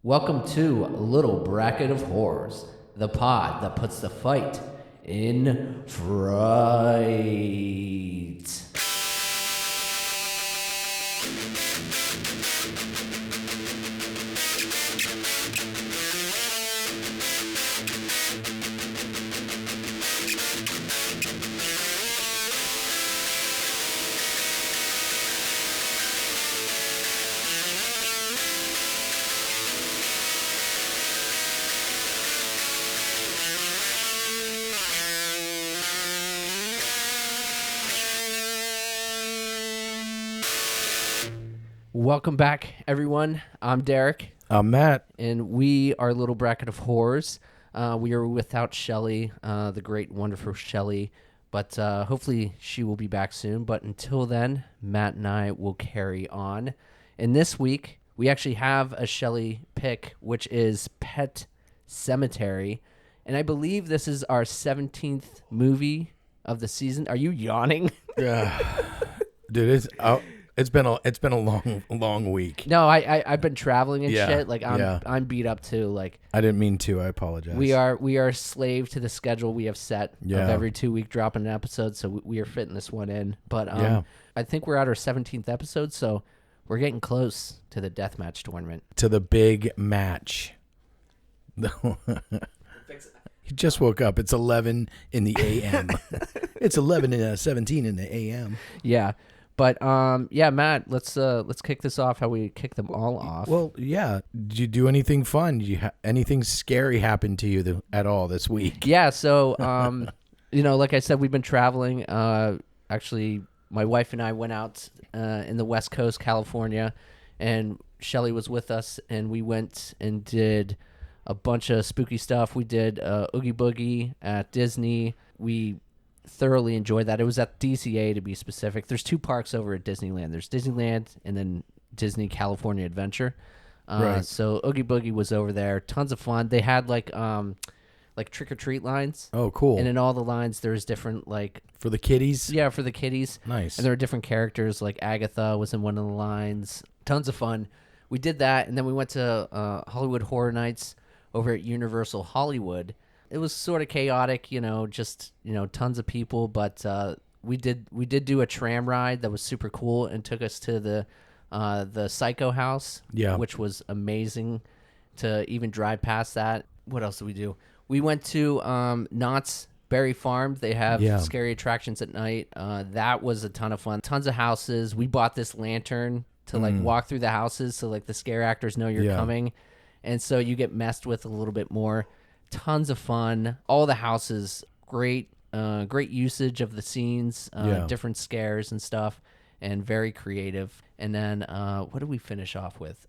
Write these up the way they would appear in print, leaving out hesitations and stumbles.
Welcome to Little Bracket of Horrors, the pod that puts the fight in fright. Welcome back, everyone. I'm Derek. I'm Matt. And we are Little Bracket of Horrors. We are without Shelly, the great, wonderful Shelly. But hopefully she will be back soon. But until then, Matt and I will carry on. And this week, we actually have a Shelly pick, which is Pet Sematary. And I believe this is our 17th movie of the season. Are you yawning? Yeah, dude, it's been a long week. No, I've been traveling and Yeah, shit. Like yeah. I'm beat up too. Like I didn't mean to. I apologize. we are slave to the schedule we have set Yeah. of every 2 week dropping an episode. So we are fitting this one in. But Yeah. I think we're at our 17th episode, so we're getting close to the Deathmatch tournament. to the big match. He just woke up. It's 11 in the a.m. It's 11 and 17 in the a.m. Yeah. But yeah, Matt, let's kick this off how we kick them all off. Well, yeah. Did you do anything fun? Did you anything scary happen to you at all this week? Yeah, so like I said, we've been traveling. Actually, my wife and I went out in the West Coast, California, and Shelly was with us, and we went and did a bunch of spooky stuff. We did Oogie Boogie at Disney. We thoroughly enjoyed that. It was at DCA, to be specific. There's two parks over at Disneyland. There's Disneyland and then Disney California Adventure. Right. So Oogie Boogie was over there. Tons of fun. They had like trick or treat lines. Oh, cool. And in all the lines, there's different For the kiddies? yeah, for the kiddies. Nice. And there were different characters, like Agatha was in one of the lines. Tons of fun. We did that, and then we went to Hollywood Horror Nights over at Universal Hollywood. It was sort of chaotic, just tons of people, but we did do a tram ride that was super cool and took us to the Psycho House, Yeah. which was amazing to even drive past that. What else did we do? We went to Knott's Berry Farm. They have scary attractions at night. That was a ton of fun. Tons of houses. We bought this lantern to walk through the houses so like the scare actors know you're coming, and so you get messed with a little bit more. Tons of fun. All the houses, great usage of the scenes, different scares and stuff, and very creative. And then what did we finish off with?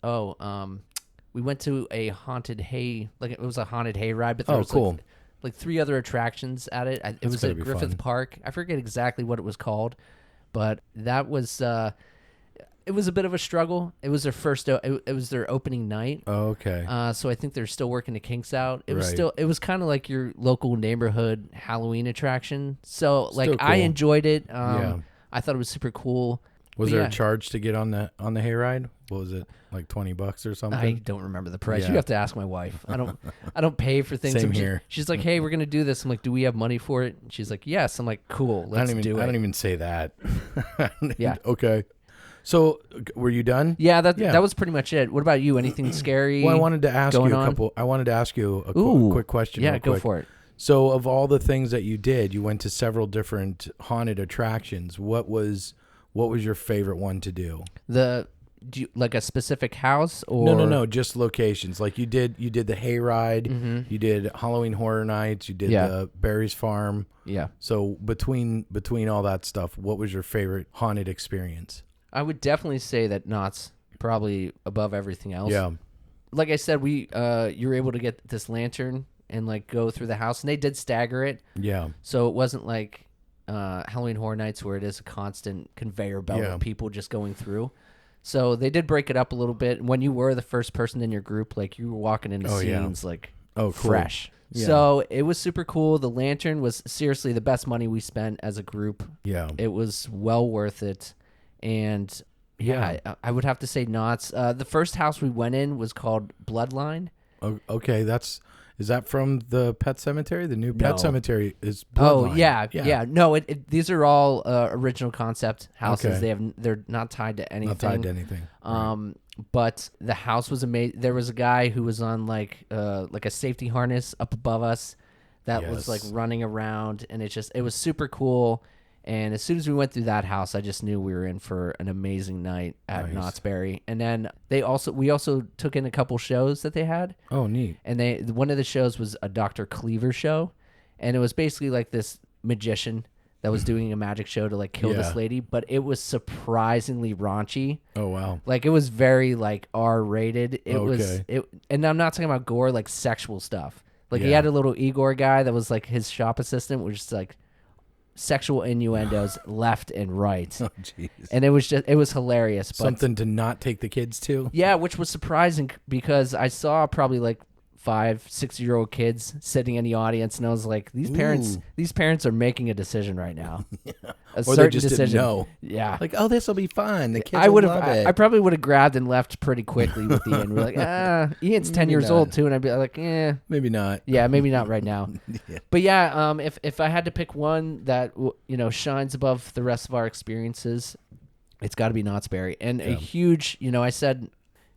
We went to a haunted hay, it was a haunted hay ride, but there was cool. like 3 other attractions at it. It was at Griffith fun. Park. I forget exactly what it was called, but that was it was a bit of a struggle. It was it was their opening night. Oh, okay. So I think they're still working the kinks out. It was Right. it was kind of like your local neighborhood Halloween attraction. So Still cool. I enjoyed it. Yeah. I thought it was super cool. Was But there yeah. a charge to get on the hayride? What was it, like $20 or something? I don't remember the price. Yeah. You have to ask my wife. I don't pay for things. Same here. She's like, "Hey, we're gonna do this." I'm like, "Do we have money for it?" And she's like, "Yes." I'm like, "Cool, let's do it." I don't even say that. Yeah. Okay. So, were you done? Yeah, that was pretty much it. What about you? Anything scary? Well, I wanted to ask you going a on? couple. I wanted to ask you a quick question. Yeah, real go quick. for it. So, of all the things that you did, you went to several different haunted attractions. What was your favorite one to do? Do you, like a specific house or No, just locations. Like you did the hayride, you did Halloween Horror Nights, you did the Barry's Farm. Yeah. So between all that stuff, what was your favorite haunted experience? I would definitely say that Knott's probably above everything else. Yeah. Like I said, you were able to get this lantern and like go through the house, and they did stagger it. Yeah. So it wasn't like Halloween Horror Nights where it is a constant conveyor belt of people just going through. So they did break it up a little bit. When you were the first person in your group, like you were walking into scenes cool. fresh. Yeah. So it was super cool. The lantern was seriously the best money we spent as a group. Yeah. It was well worth it. And Yeah, I would have to say Knott's. The first house we went in was called Bloodline. Okay, is that from the Pet Sematary? The new Pet No. Sematary is Oh Bloodline. yeah. No, these are all original concept houses. Okay. They're not tied to anything. Not tied to anything. Right. But the house was amazing. There was a guy who was on like a safety harness up above us that was like running around, and it was super cool. And as soon as we went through that house, I just knew we were in for an amazing night at Knott's Berry. And then we also took in a couple shows that they had. Oh, neat. And one of the shows was a Dr. Cleaver show, and it was basically like this magician that was doing a magic show to like kill this lady, but it was surprisingly raunchy. Oh wow. Like it was very like R-rated. And I'm not talking about gore, like sexual stuff. Like he had a little Igor guy that was like his shop assistant, which is like sexual innuendos left and right. Oh jeez. And it was hilarious. But Something to not take the kids to. yeah, which was surprising because I saw probably like 5-6-year-old kids sitting in the audience, and I was like, these parents are making a decision right now. A Or certain they just decision. didn't know. Yeah. Like, oh, this will be fun. The kids will love it. I probably would have grabbed and left pretty quickly with Ian. We're like, Ian's 10 years old too, and I'd be like, maybe not. Yeah, maybe not right now. But yeah, if I had to pick one that shines above the rest of our experiences, it's got to be Knott's Berry. And a huge, I said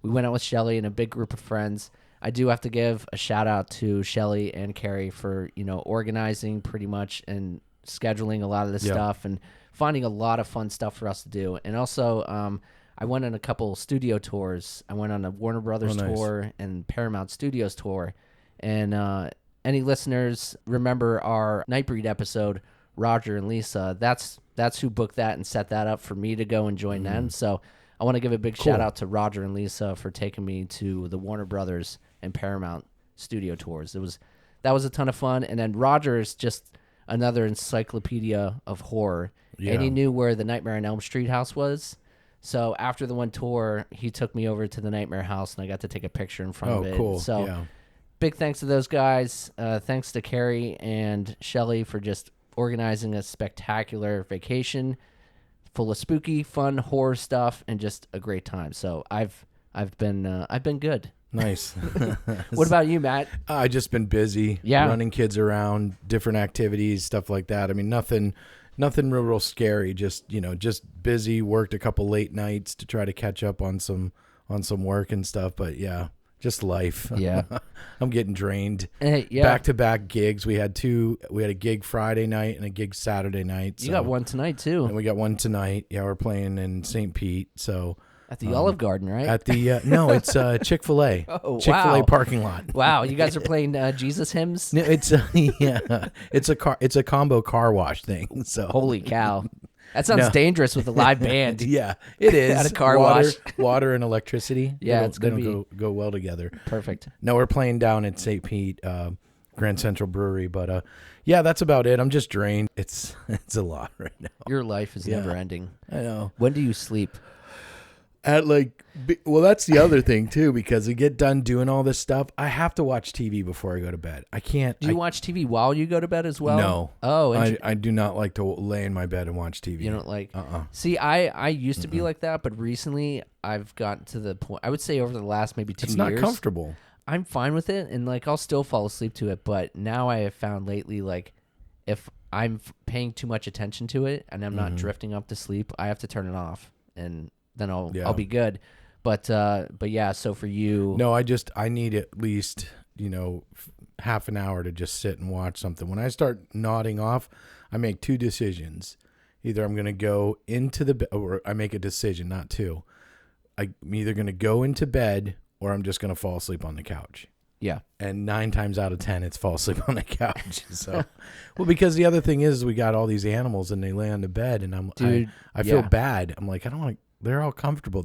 we went out with Shelly and a big group of friends. I do have to give a shout out to Shelly and Carrie for, organizing pretty much and scheduling a lot of this stuff and finding a lot of fun stuff for us to do. And also, I went on a couple studio tours. I went on a Warner Brothers tour and Paramount Studios tour. And any listeners remember our Nightbreed episode, Roger and Lisa? That's who booked that and set that up for me to go and join them. So I want to give a big shout out to Roger and Lisa for taking me to the Warner Brothers and Paramount studio tours. That was a ton of fun. And then Roger is just another encyclopedia of horror. Yeah. And he knew where the Nightmare on Elm Street house was. So after the one tour, he took me over to the Nightmare house, and I got to take a picture in front of it. Cool. So big thanks to those guys. Thanks to Carrie and Shelly for just organizing a spectacular vacation full of spooky, fun horror stuff and just a great time. So I've been good. Nice. What about you, Matt? I've just been busy. Running kids around, different activities, stuff like that. I mean, nothing real scary. Just busy. Worked a couple late nights to try to catch up on some work and stuff. But yeah, just life. Yeah, I'm getting drained. Yeah. Back-to-back gigs. We had a gig Friday night and a gig Saturday night. You got one tonight too. And we got one tonight. Yeah, we're playing in St. Pete. So at the Olive Garden, right? At the no, it's Chick-fil-A. Oh, Chick-fil-A parking lot. Wow, you guys are playing Jesus hymns? No, it's it's a combo car wash thing. So holy cow. That sounds dangerous with a live band. Yeah, it is. At a car wash. Water and electricity. Yeah, it's going to go well together. Perfect. No, we're playing down at St. Pete, Grand Central Brewery. But yeah, that's about it. I'm just drained. It's a lot right now. Your life is never ending. I know. When do you sleep? That's the other thing too, because I get done doing all this stuff. I have to watch TV before I go to bed. I can't. Do you watch TV while you go to bed as well? No. Oh, I do not like to lay in my bed and watch TV. You don't like? See, I used to be like that, but recently I've gotten to the point. I would say over the last maybe 2 years. It's not comfortable. I'm fine with it, and like I'll still fall asleep to it. But now I have found lately, like if I'm paying too much attention to it and I'm not drifting up to sleep, I have to turn it off, and then I'll be good. But yeah, so for you, no, I need at least half an hour to just sit and watch something. When I start nodding off, I make two decisions. Either I'm going to go into the bed, or I make a decision, not two. I'm either going to go into bed or I'm just going to fall asleep on the couch. Yeah. And 9 times out of 10, it's fall asleep on the couch. So, well, because the other thing is we got all these animals and they lay on the bed, and I feel bad. I'm like, I don't want to. They're all comfortable.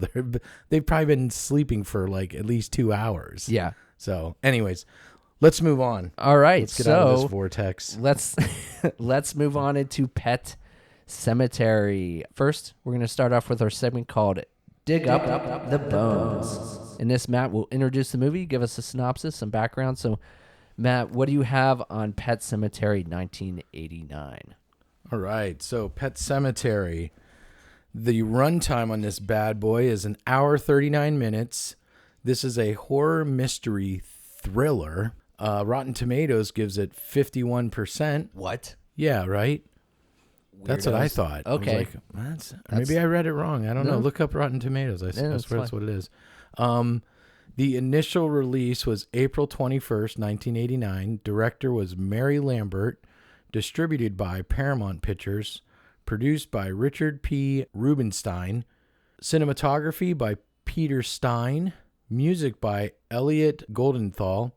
They've probably been sleeping for like at least 2 hours. Yeah. So, anyways, let's move on. All right. Let's get out of this vortex. Let's move on into Pet Sematary. First, we're going to start off with our segment called Dig Up the Bones. In this, Matt will introduce the movie, give us a synopsis, some background. So, Matt, what do you have on Pet Sematary 1989? All right. So, Pet Sematary. The runtime on this bad boy is an hour 39 minutes. This is a horror mystery thriller. Rotten Tomatoes gives it 51%. What? Yeah, right? Weirdos. That's what I thought. Okay. I was like, maybe I read it wrong. I don't know. Look up Rotten Tomatoes. I swear that's what it is. The initial release was April 21st, 1989. Director was Mary Lambert. Distributed by Paramount Pictures. Produced by Richard P. Rubenstein. Cinematography by Peter Stein. Music by Elliot Goldenthal.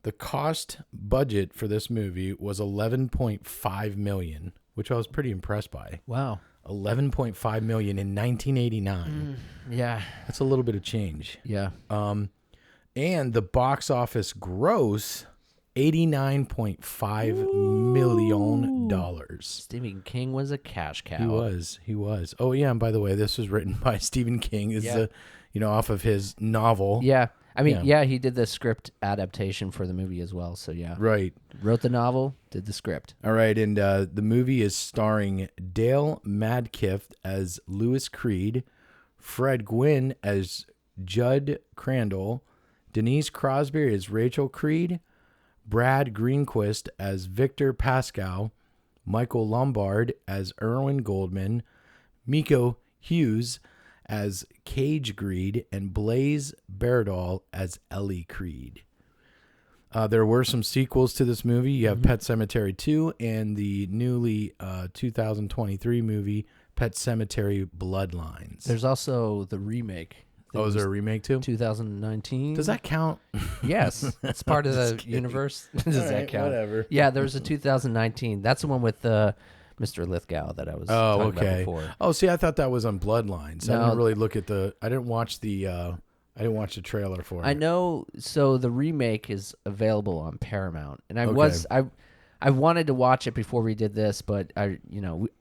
The cost budget for this movie was $11.5 million, which I was pretty impressed by. Wow. $11.5 million in 1989. Yeah. That's a little bit of change. Yeah. And the box office gross, $89.5 million. Stephen King was a cash cow. He was. Oh, yeah, and by the way, this was written by Stephen King. This is off of his novel. Yeah. I mean, he did the script adaptation for the movie as well. So, yeah. Right. Wrote the novel, did the script. All right, and the movie is starring Dale Madkiff as Lewis Creed, Fred Gwynn as Judd Crandall, Denise Crosby as Rachel Creed, Brad Greenquist as Victor Pascal, Michael Lombard as Erwin Goldman, Miko Hughes as Gage Creed, and Blaze Baradol as Ellie Creed. There were some sequels to this movie. You have Pet Sematary 2 and the newly 2023 movie Pet Sematary Bloodlines. There's also the remake. Oh, is there a remake too? 2019. Does that count? Yes. It's part of the universe. Does that count? Whatever. Yeah, there's a 2019. That's the one with Mr. Lithgow that I was talking about before. Oh, see, I thought that was on Bloodlines. No, I didn't really look at I didn't watch the trailer for it. I know. So the remake is available on Paramount, and I wanted to watch it before we did this, but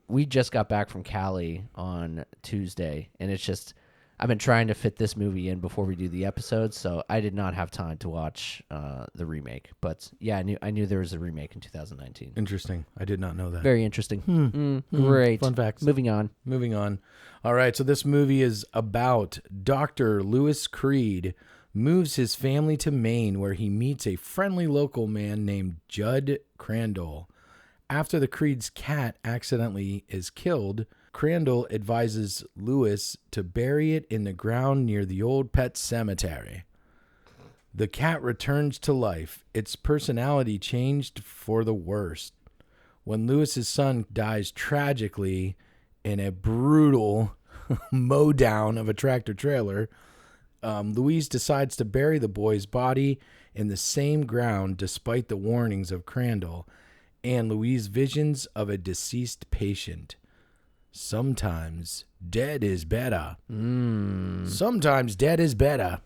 we just got back from Cali on Tuesday, and it's just I've been trying to fit this movie in before we do the episode, so I did not have time to watch the remake. But yeah, I knew there was a remake in 2019. Interesting. I did not know that. Very interesting. Great. Fun facts. Moving on. All right, so this movie is about Dr. Lewis Creed moves his family to Maine, where he meets a friendly local man named Judd Crandall. After the Creed's cat accidentally is killed, Crandall advises Lewis to bury it in the ground near the old Pet Sematary. The cat returns to life, its personality changed for the worst. When Lewis's son dies tragically in a brutal mow down of a tractor trailer, Louise decides to bury the boy's body in the same ground despite the warnings of Crandall and Louise's visions of a deceased patient. Sometimes dead is better. Sometimes dead is better.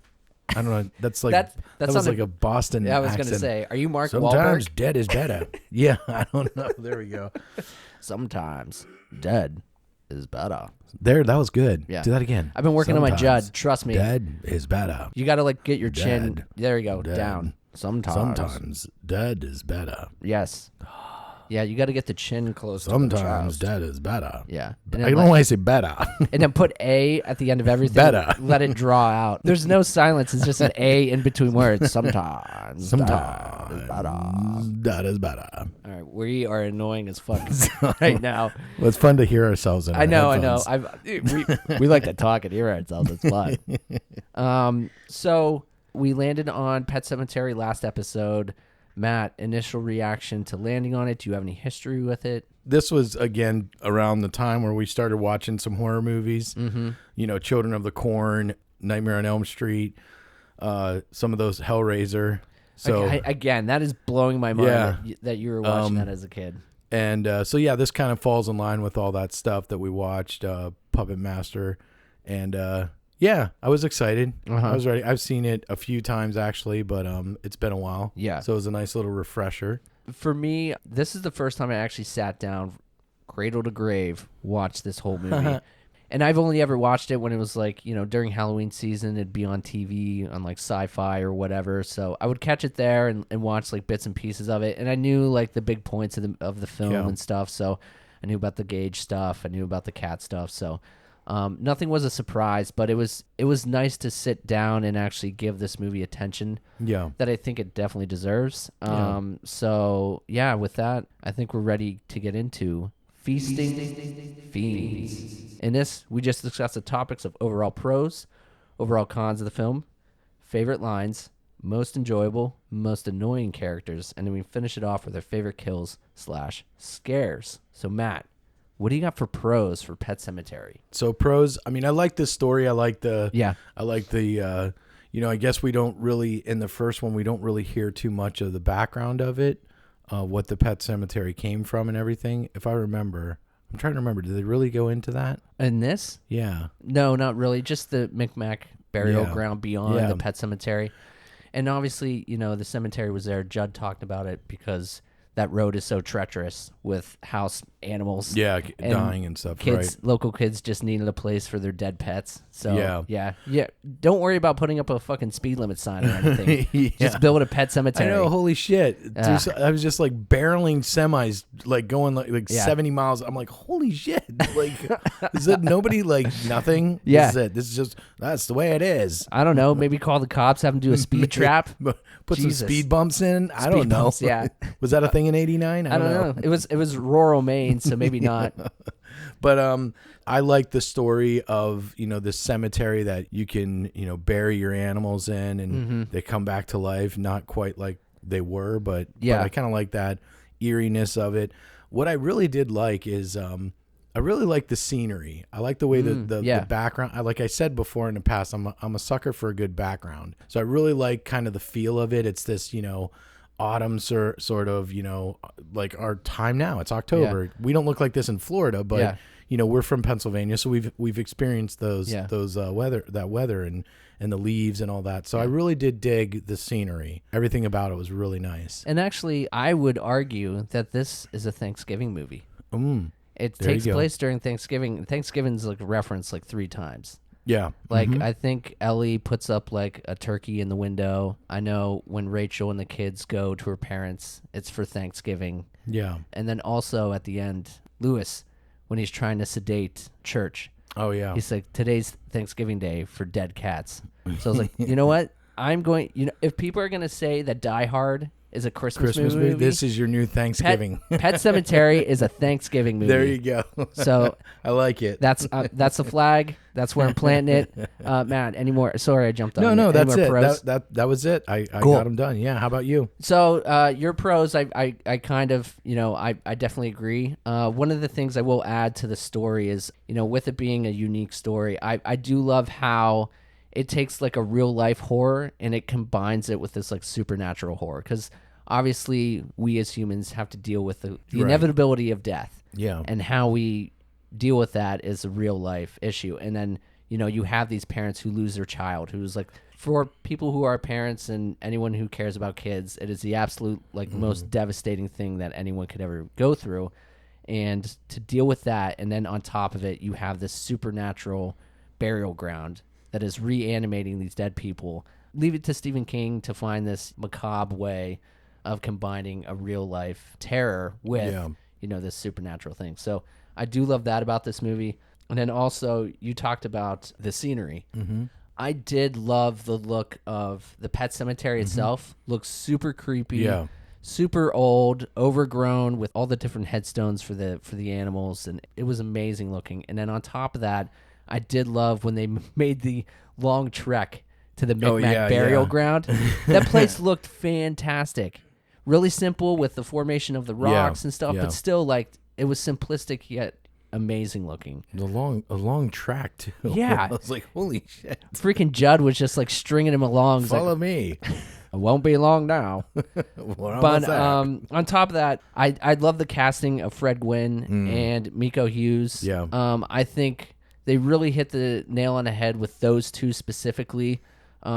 I don't know. That's like that was like a Boston accent. I was going to say, are you Mark Sometimes Wahlberg? Dead is better. Yeah, I don't know. There we go. Sometimes dead is better. There, that was good. Yeah. Do that again. I've been working on my Judd. Trust me. Dead is better. You got to get your chin. Dead. There you go. Dead. Down. Sometimes dead is better. Yes. Yeah, you got to get the chin close to the Sometimes chest. dead is better. Yeah. I don't want to say better. And then put A at the end of everything. Better. Let it draw out. There's no silence. It's just an A in between words. Sometimes. That is better. All right. We are annoying as fuck right now. Well, it's fun to hear ourselves in our headphones. We like to talk and hear ourselves. It's fun. So we landed on Pet Sematary last episode. Matt, initial reaction to landing on it. Do you have any history with it? This was, again, around the time where we started watching some horror movies. Mm-hmm. You know, Children of the Corn, Nightmare on Elm Street, some of those Hellraiser. So again, that is blowing my mind that you were watching that as a kid. And this kind of falls in line with all that stuff that we watched, Puppet Master. And yeah, I was excited. I was ready. I've seen it a few times actually, but it's been a while. Yeah. So it was a nice little refresher. For me, this is the first time I actually sat down, cradle to grave, watched this whole movie. And I've only ever watched it when it was during Halloween season. It'd be on TV on Sci-Fi or whatever. So I would catch it there and watch bits and pieces of it. And I knew the big points of the film and stuff. So I knew about the Gage stuff. I knew about the cat stuff. So nothing was a surprise, but it was nice to sit down and actually give this movie attention that I think it definitely deserves. So, yeah, with that, I think we're ready to get into Feasting Fiends. In this, we just discussed the topics of overall pros, overall cons of the film, favorite lines, most enjoyable, most annoying characters, and then we finish it off with our favorite kills/scares. So, Matt, what do you got for pros for Pet Sematary? So pros, I mean, I like this story. I like the, I guess we don't really, in the first one, we don't really hear too much of the background of it, what the Pet Sematary came from and everything. If I remember, I'm trying to remember, did they really go into that? In this? Yeah. No, not really. Just the Micmac burial ground beyond the Pet Sematary. And obviously, the cemetery was there. Judd talked about it because that road is so treacherous with house animals. Yeah, dying and stuff, kids, right? Local kids just needed a place for their dead pets. So, yeah. Don't worry about putting up a fucking speed limit sign or anything. Just build a pet cemetery. I know, holy shit. I was just like barreling semis, like going like 70 miles. I'm like, holy shit. Like, is it nobody, like nothing? Yeah. This is it. This is just, that's the way it is. I don't know. Maybe call the cops, have them do a speed trap. Put some speed bumps in. I don't know. Bumps, yeah. Was that a thing in 89? I don't know. It was rural Maine, so maybe not. But I like the story of, this cemetery that you can, bury your animals in and they come back to life, not quite like they were, but I kind of like that eeriness of it. What I really did like is I really like the scenery. I like the way the background. Like I said before in the past, I'm a sucker for a good background. So I really like kind of the feel of it. It's this, autumn sort of, like our time now. It's October. Yeah. We don't look like this in Florida, but we're from Pennsylvania, so we've experienced those weather and the leaves and all that. So I really did dig the scenery. Everything about it was really nice. And actually, I would argue that this is a Thanksgiving movie. It takes place during Thanksgiving. Thanksgiving's like referenced like 3 times. Yeah. Like, I think Ellie puts up like a turkey in the window. I know when Rachel and the kids go to her parents, it's for Thanksgiving. Yeah. And then also at the end, Lewis, when he's trying to sedate Church. Oh, yeah. He's like, today's Thanksgiving Day for dead cats. So I was like, you know what? If people are going to say that Die Hard is a Christmas movie, this is your new Thanksgiving. Pet Sematary is a Thanksgiving movie. There you go. So I like it. That's the flag. That's where I'm planting it. Matt, any more? Sorry, I jumped on. No, that's it. That was it. I got them done. Yeah. How about you? So your pros, I kind of, I definitely agree. One of the things I will add to the story is, with it being a unique story, I do love how it takes like a real life horror and it combines it with this like supernatural horror, because obviously we as humans have to deal with the inevitability of death. Yeah. And how we deal with that is a real life issue. And then, you have these parents who lose their child, who's like, for people who are parents and anyone who cares about kids, it is the absolute like most devastating thing that anyone could ever go through. And to deal with that, and then on top of it, you have this supernatural burial ground that is reanimating these dead people. Leave it to Stephen King to find this macabre way of combining a real life terror with, this supernatural thing. So I do love that about this movie. And then also you talked about the scenery. I did love the look of the Pet Sematary itself. Looks super creepy, super old, overgrown, with all the different headstones for the animals, and it was amazing looking. And then on top of that, I did love when they made the long trek to the Micmac burial ground. That place looked fantastic. Really simple with the formation of the rocks and stuff, but still, like, it was simplistic yet amazing looking. A long track too. Yeah. I was like, holy shit. Freaking Judd was just like stringing him along. Follow me. It won't be long now. But on top of that, I love the casting of Fred Gwynne and Miko Hughes. Yeah. I think they really hit the nail on the head with those two specifically.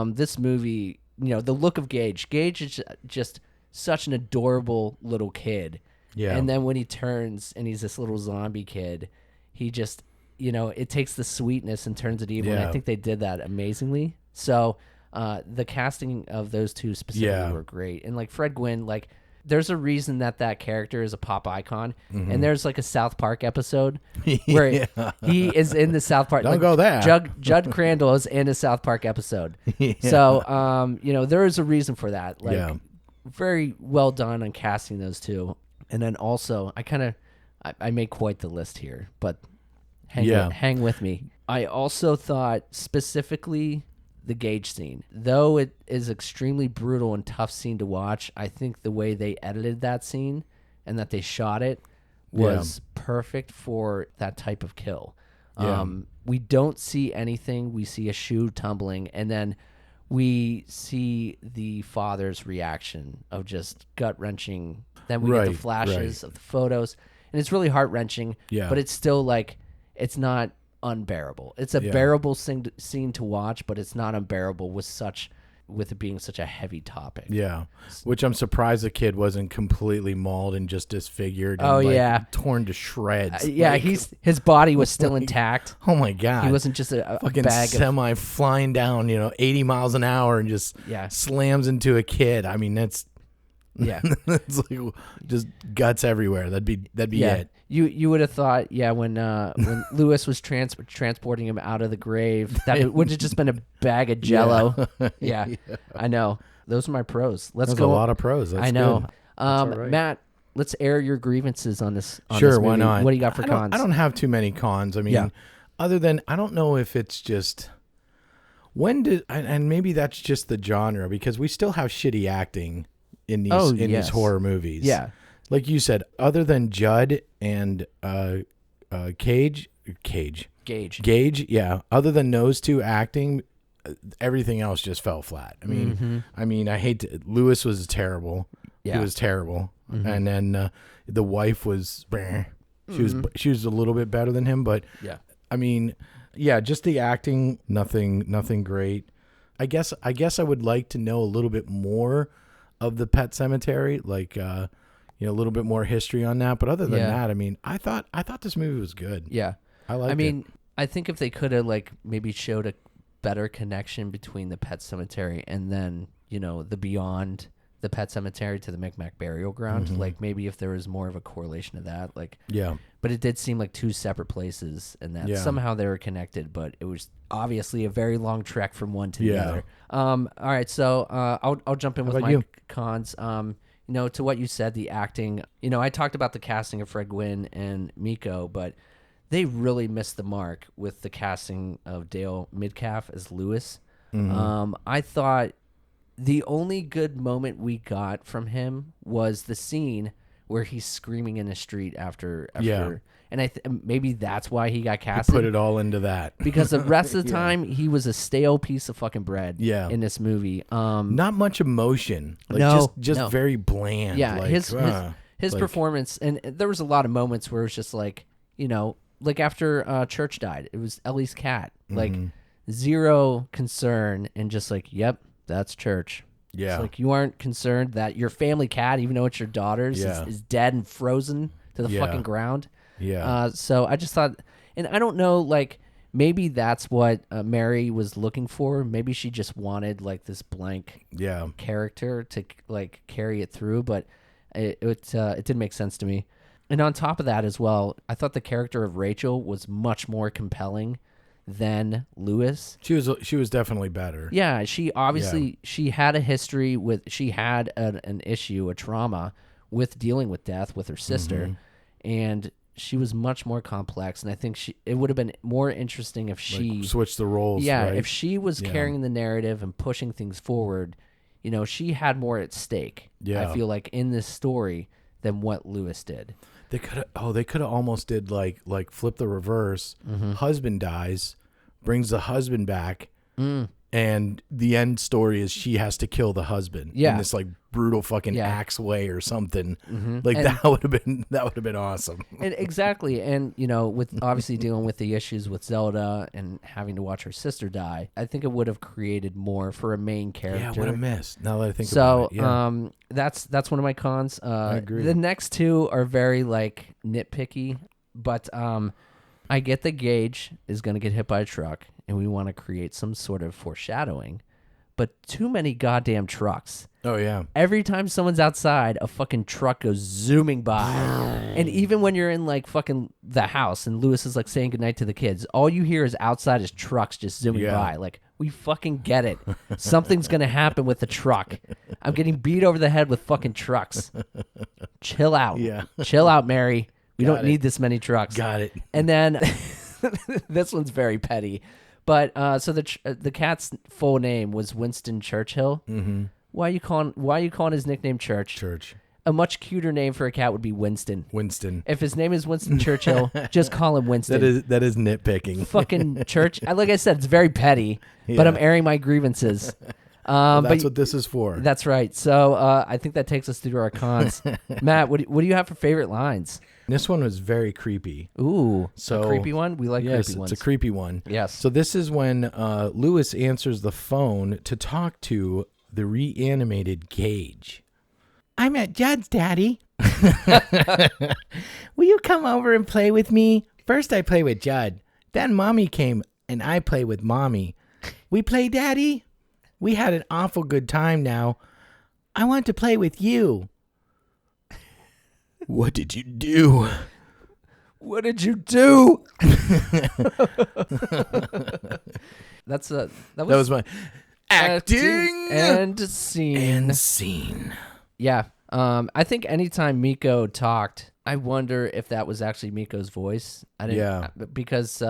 This movie, the look of Gage. Gage is just such an adorable little kid. Yeah. And then when he turns and he's this little zombie kid, he just, it takes the sweetness and turns it evil. And I think they did that amazingly. So the casting of those two specifically were great. And like Fred Gwynne, like There's a reason that character is a pop icon, and there's like a South Park episode where he is in the South Park. Don't go there. Judd Crandall is in a South Park episode. So, there is a reason for that. Like, very well done on casting those two. And then also, I made quite the list here, but hang with me. I also thought specifically the Gage scene, though it is extremely brutal and tough scene to watch. I think the way they edited that scene and that they shot it was perfect for that type of kill. We don't see anything. We see a shoe tumbling, and then we see the father's reaction of just gut-wrenching. Then we get the flashes of the photos, and it's really heart-wrenching, but it's still like, it's not unbearable. It's a bearable scene to watch, but it's not unbearable with it being such a heavy topic. Yeah, which I'm surprised the kid wasn't completely mauled and just disfigured. And, torn to shreds. His body was still intact. Oh my god, he wasn't just a fucking bag semi flying down, 80 miles an hour and just slams into a kid. I mean, that's it's like just guts everywhere. That'd be it. You would have thought, when Lewis was transporting him out of the grave, that would have just been a bag of Jello. I know. Those are my pros. Let's go. A lot of pros. That's I know. Good. That's all right. Matt, let's air your grievances on this. Sure, why not? What do you got for cons? I don't have too many cons. I mean, other than I don't know if it's just and maybe that's just the genre, because we still have shitty acting in these horror movies. Yeah. Like you said, other than Judd and Gage, other than those two acting, everything else just fell flat. I mean, I hate to. Lewis was terrible. Yeah. He was terrible, and then the wife was. She was a little bit better than him, but I mean, just the acting, nothing great. I guess I would like to know a little bit more of the Pet Sematary, like a little bit more history on that. But other than that, I mean, I thought this movie was good. Yeah, I liked it. I think if they could have maybe showed a better connection between the Pet Sematary and then the beyond the Pet Sematary to the Micmac burial ground, like maybe if there was more of a correlation to that, But it did seem like two separate places, and that somehow they were connected, but it was obviously a very long trek from one to the other. All right, so I'll jump in with my cons. To what you said, the acting. I talked about the casting of Fred Gwynne and Miko, but they really missed the mark with the casting of Dale Midcalf as Lewis. I thought the only good moment we got from him was the scene where he's screaming in the street after. And maybe that's why he got casted. He put it all into that. Because the rest of the time, he was a stale piece of fucking bread in this movie. Not much emotion. Just very bland. Yeah, his performance, and there was a lot of moments where it was just like after Church died, it was Ellie's cat. Like, zero concern and just like, yep, that's Church. Yeah. It's like, you aren't concerned that your family cat, even though it's your daughter's, is dead and frozen to the fucking ground. Yeah. So I just thought, and I don't know, maybe that's what Mary was looking for. Maybe she just wanted this blank character to carry it through, but it didn't make sense to me. And on top of that as well, I thought the character of Rachel was much more compelling than Lewis. She was definitely better. Yeah, she obviously she had a history with, she had an issue, a trauma with dealing with death with her sister, and she was much more complex. And I think it would have been more interesting if she switched the roles. Yeah, right? if she was carrying the narrative and pushing things forward. She had more at stake. Yeah, I feel like in this story than what Lewis did. They could have almost did like flip the reverse. Husband dies, brings the husband back, and the end story is she has to kill the husband in this brutal fucking axe way or something. That would have been awesome. And exactly, and with obviously dealing with the issues with Zelda and having to watch her sister die, I think it would have created more for a main character. Yeah, what a miss. Now that I think about it. Yeah. That's one of my cons. I agree. The next two are very nitpicky, but I get that Gage is going to get hit by a truck, and we want to create some sort of foreshadowing, but too many goddamn trucks. Oh, yeah. Every time someone's outside, a fucking truck goes zooming by. And even when you're in like fucking the house and Lewis is like saying goodnight to the kids, all you hear is outside is trucks just zooming by. Like, we fucking get it. Something's going to happen with the truck. I'm getting beat over the head with fucking trucks. Chill out. Yeah. Chill out, Mary. We don't it. need this many trucks. Got it. And then this one's very petty. But so the cat's full name was Winston Churchill. Mm-hmm. Why are you calling his nickname Church? Church. A much cuter name for a cat would be Winston. Winston. If his name is Winston Churchill, just call him Winston. That is nitpicking. Fucking Church. Like I said, it's very petty, but I'm airing my grievances. That's what this is for. That's right. So I think that takes us through our cons. Matt, what do you have for favorite lines? This one was very creepy. Ooh, a creepy one? We like creepy ones. It's a creepy one. Yes. So this is when Lewis answers the phone to talk to the reanimated Gage. I'm at Judd's, Daddy. Will you come over and play with me? First I play with Judd. Then Mommy came and I play with Mommy. We play, Daddy? We had an awful good time now. I want to play with you. What did you do? What did you do? That was my acting and scene. Yeah. I think anytime Miko talked, I wonder if that was actually Miko's voice. Because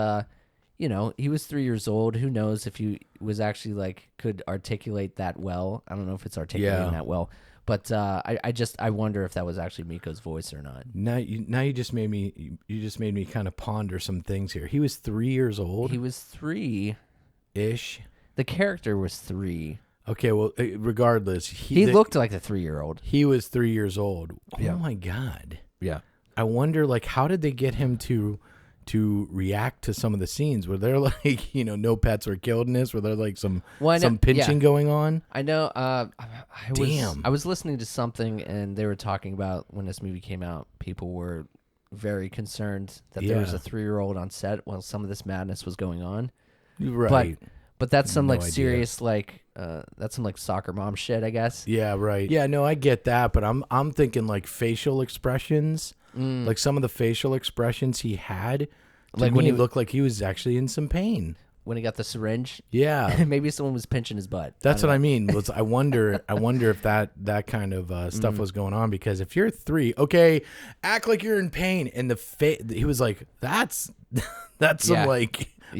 he was 3 years old. Who knows if he was actually like could articulate that well? I don't know if it's articulating that well. But I wonder if that was actually Miko's voice or not. Now you just made me kind of ponder some things here. He was 3 years old. He was 3-ish. The character was 3. Okay, well, regardless, he looked like a 3-year-old. He was 3 years old. Yeah. Oh my God. Yeah. I wonder, like, how did they get him to react to some of the scenes? Were there like, no pets were killed in this? Were there like some pinching going on? I know. I was listening to something and they were talking about when this movie came out, people were very concerned that there was a 3-year-old on set while some of this madness was going on. Right. But that's some serious that's some soccer mom shit, I guess. Yeah, right. Yeah, no, I get that, but I'm thinking like facial expressions. Like some of the facial expressions he had, like when he looked like he was actually in some pain when he got the syringe. Yeah, maybe someone was pinching his butt. That's what I mean. I wonder if that kind of stuff was going on, because if you're 3, okay, act like you're in pain, and he was like, that's some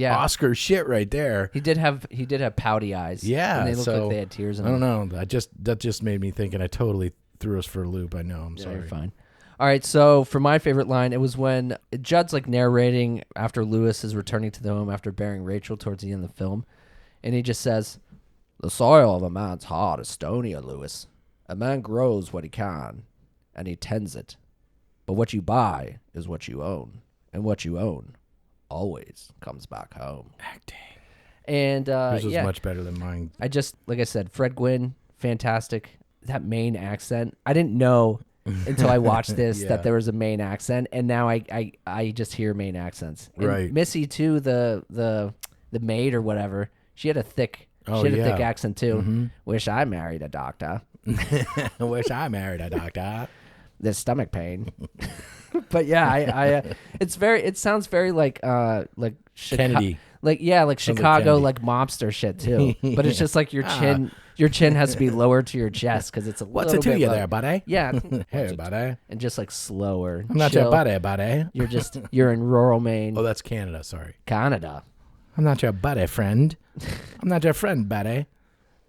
Oscar shit right there. He did have pouty eyes. Yeah, and they looked like they had tears in them. I don't know. That just made me think, and I totally threw us for a loop. I know. I'm sorry. You're fine. All right, so for my favorite line, it was when Judd's narrating after Lewis is returning to the home after burying Rachel towards the end of the film, and he just says, "The soil of a man's heart is stonier, Lewis. A man grows what he can, and he tends it. But what you buy is what you own, and what you own always comes back home." Acting. And this was much better than mine. Like I said, Fred Gwynn, fantastic. That Maine accent, I didn't know until I watched this that there was a Maine accent, and now I just hear Maine accents. And right. Missy too, the maid or whatever, she had a thick thick accent too. Mm-hmm. Wish I married a doctor. Wish I married a doctor. This stomach pain. But yeah, it sounds very like Kennedy. Like Chicago, like mobster shit too. But it's just like your chin has to be lower to your chest because it's a little bit. What's it to you there, buddy? Yeah. Hey, buddy. And just slower. I'm not your buddy. You're in rural Maine. Oh, that's Canada. Sorry. Canada. I'm not your buddy, friend. I'm not your friend, buddy.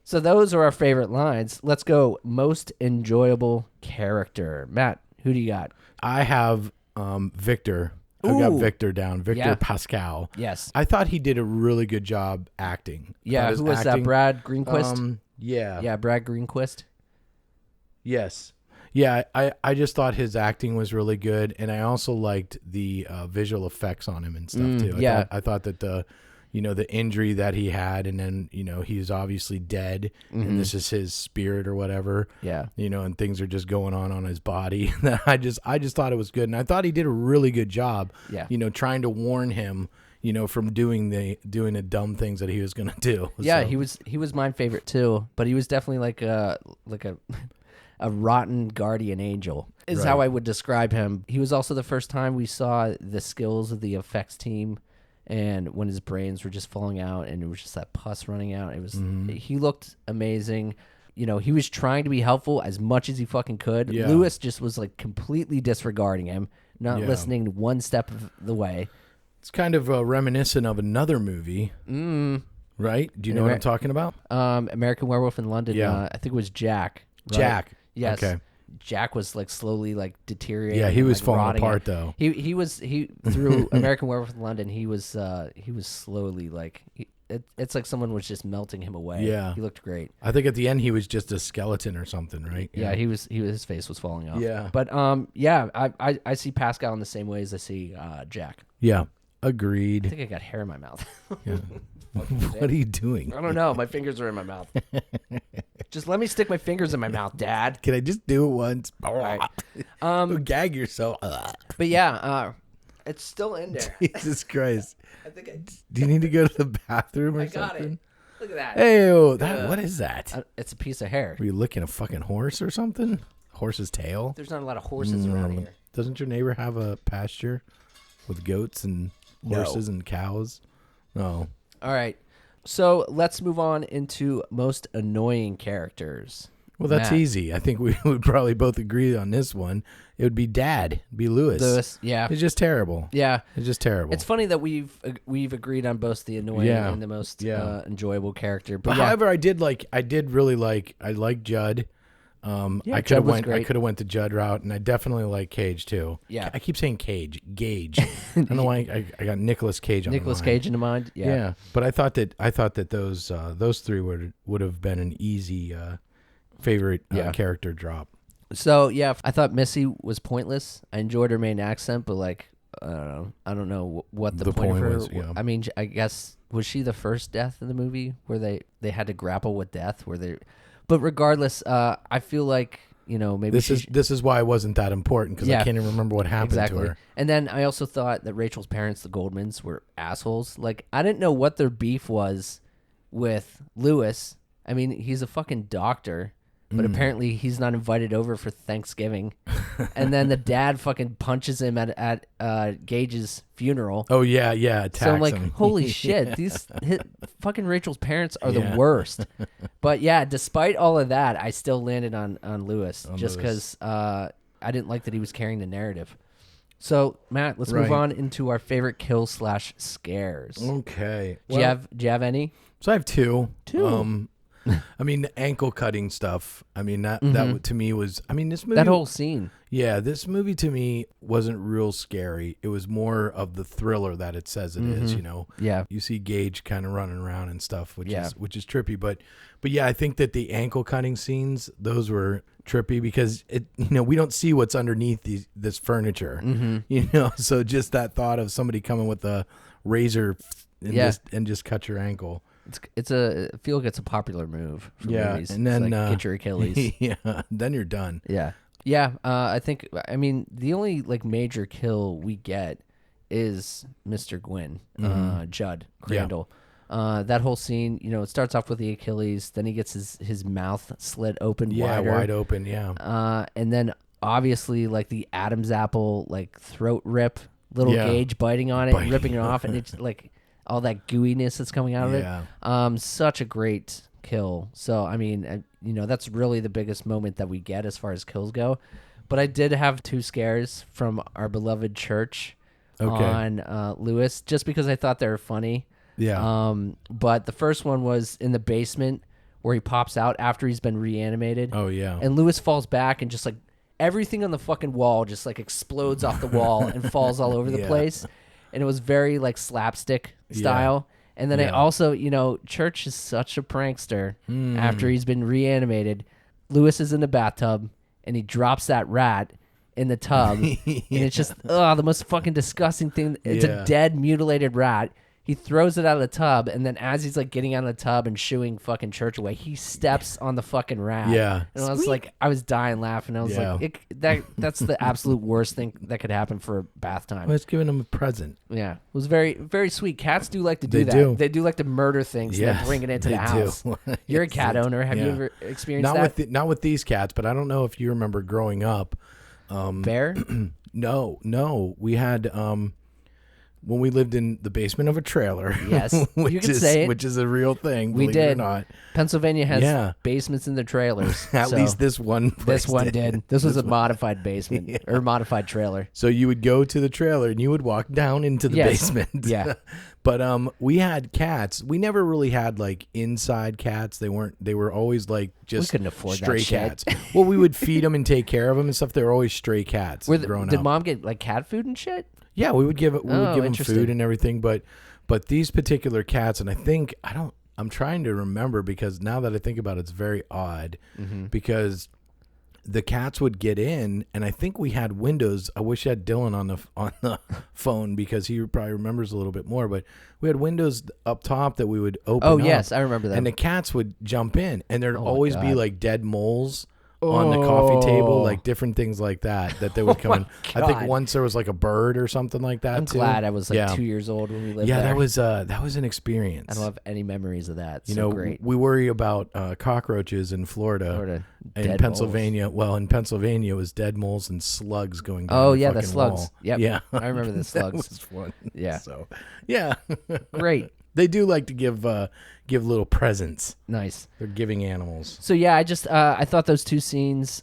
So those are our favorite lines. Let's go most enjoyable character. Matt, who do you got? I have Victor. I've got Victor down. Victor Pascal. Yes. I thought he did a really good job acting. Yeah, who was that? Brad Greenquist? Yeah. Yeah, Brad Greenquist. Yes. Yeah, I just thought his acting was really good, and I also liked the visual effects on him and stuff too. I thought that the injury that he had, and then he's obviously dead, and this is his spirit or whatever. Yeah. And things are just going on his body. I just thought it was good, and I thought he did a really good job. Yeah. Trying to warn him, from doing the dumb things that he was gonna do. Yeah, So. he was my favorite too, but he was definitely like a a rotten guardian angel is Right. how I would describe him. He was also the first time we saw the skills of the effects team, and when his brains were just falling out and it was just that pus running out. It was he looked amazing. He was trying to be helpful as much as he fucking could. Yeah. Lewis just was like completely disregarding him, not Yeah. listening one step of the way. It's kind of reminiscent of another movie, right? Do you know what I'm talking about? American Werewolf in London. Yeah. I think it was Jack. Right? Jack. Yes. Okay. Jack was like slowly like deteriorating. Yeah, he was like, falling rotting apart out. though. He through American Werewolf in London. He was slowly like it's like someone was just melting him away. Yeah. He looked great. I think at the end he was just a skeleton or something, right? Yeah, his face was falling off. Yeah. But I see Pascal in the same way as I see Jack. Yeah. I Agreed. think I got hair in my mouth. Yeah. What are you doing? I don't know. My fingers are in my mouth. Just let me stick my fingers in my mouth, Dad. Can I just do it once? All right. Gag yourself. But yeah, it's still in there. Jesus Christ. I think Do you need to go to the bathroom or I got something? it. Look at that. Hey, what is that? It's a piece of hair. Were you licking a fucking horse or something? Horse's tail? There's not a lot of horses around here. Doesn't your neighbor have a pasture with goats and horses and cows? No. All right. So let's move on into most annoying characters. Well, that's Matt. easy. I think we would probably both agree on this one. It would be Dad. It'd be Lewis. Lewis, yeah. It's just terrible. Yeah. It's just terrible. It's funny that we've agreed on both the annoying and the most enjoyable character. But however, I like Judd. I could have went the Judd route, and I definitely like Cage too. Yeah. I keep saying Gage. I don't know why I got Nicolas Cage on Nicolas my mind. Cage in the mind. Yeah. Yeah, but I thought that those three would have been an easy favorite character drop. So yeah, I thought Missy was pointless. I enjoyed her main accent, but like I don't know what the point of her was. Yeah. I mean, I guess was she the first death in the movie where they had to grapple with death? But regardless, I feel like maybe this is why it wasn't that important because I can't even remember what happened to her. And then I also thought that Rachel's parents, the Goldmans, were assholes. Like I didn't know what their beef was with Lewis. I mean, he's a fucking doctor, but apparently he's not invited over for Thanksgiving. And then the dad fucking punches him at Gage's funeral. Oh yeah, attacks so I'm like, him. holy shit, fucking Rachel's parents are the worst. But yeah, despite all of that, I still landed on Lewis just because I didn't like that he was carrying the narrative. So Matt, let's move on into our favorite kills / scares. Okay. Do you have any? So I have two. Two. I mean, the ankle cutting stuff. I mean, that to me was. I mean, this movie. That whole scene. Yeah, this movie to me wasn't real scary. It was more of the thriller that it says it is. Yeah. You see Gage kind of running around and stuff, which is trippy. But yeah, I think that the ankle cutting scenes, those were trippy because we don't see what's underneath this furniture. So just that thought of somebody coming with a razor and just cut your ankle. I feel like it's a popular move for movies. And then get your Achilles. Then you're done. Yeah. I think the only like major kill we get is Mr. Gwyn, Judd Crandall. That whole scene, it starts off with the Achilles, then he gets his mouth slit open wider. Wide open, and then obviously like the Adam's apple like throat rip, little Gage biting on it, ripping it off, and it's like all that gooiness that's coming out of it. Such a great kill. So I mean, that's really the biggest moment that we get as far as kills go. But I did have two scares from our beloved church on Lewis, just because I thought they were funny. But the first one was in the basement where he pops out after he's been reanimated. Oh yeah. And Lewis falls back and just like everything on the fucking wall just like explodes off the wall and falls all over the place. And it was very like slapstick style. And then I also, Church is such a prankster. After he's been reanimated, Lewis is in the bathtub and he drops that rat in the tub. And it's just the most fucking disgusting thing. It's a dead, mutilated rat. He throws it out of the tub, and then as he's like getting out of the tub and shooing fucking Church away, he steps on the fucking rat. Yeah. And I was dying laughing. I was like, that's the absolute worst thing that could happen for bath time. Well, it's giving him a present. Yeah. It was very, very sweet. Cats do like to do They that. do. They do like to murder things and then bring it into the house. You're a cat owner. Have you ever experienced that? Not with these cats, but I don't know if you remember growing up. Bear? No. We had when we lived in the basement of a trailer. Yes, you can say it. Which is a real thing. We did. It or not. Pennsylvania has basements in their trailers. At least this one. This one did. This was a modified basement or modified trailer. So you would go to the trailer and you would walk down into the basement. Yeah. But we had cats. We never really had like inside cats. They were always like just we couldn't afford stray that cats. shit. Well, we would feed them and take care of them and stuff. They were always stray cats growing up. Did mom get like cat food and shit? Yeah, we would give them food and everything, but these particular cats, and I'm trying to remember because now that I think about it, it's very odd because the cats would get in, and I think we had windows. I wish I had Dylan on the phone because he probably remembers a little bit more, but we had windows up top that we would open up. Oh, yes, I remember that. And the cats would jump in, and there'd always be like dead moles on the coffee table, like different things like that they would come in. I think once there was like a bird or something like that. I'm glad I was like 2 years old when we lived there. Yeah, that was an experience. I don't have any memories of that. Great. We worry about cockroaches in Florida in Pennsylvania. Moles. Well, in Pennsylvania, it was dead moles and slugs going down. Oh the yeah, the fucking slugs. wall. Yep. Yeah, I remember the slugs. That was fun. Yeah. So yeah, great. They do like to give little presents. Nice. They're giving animals. So yeah, I just I thought those two scenes.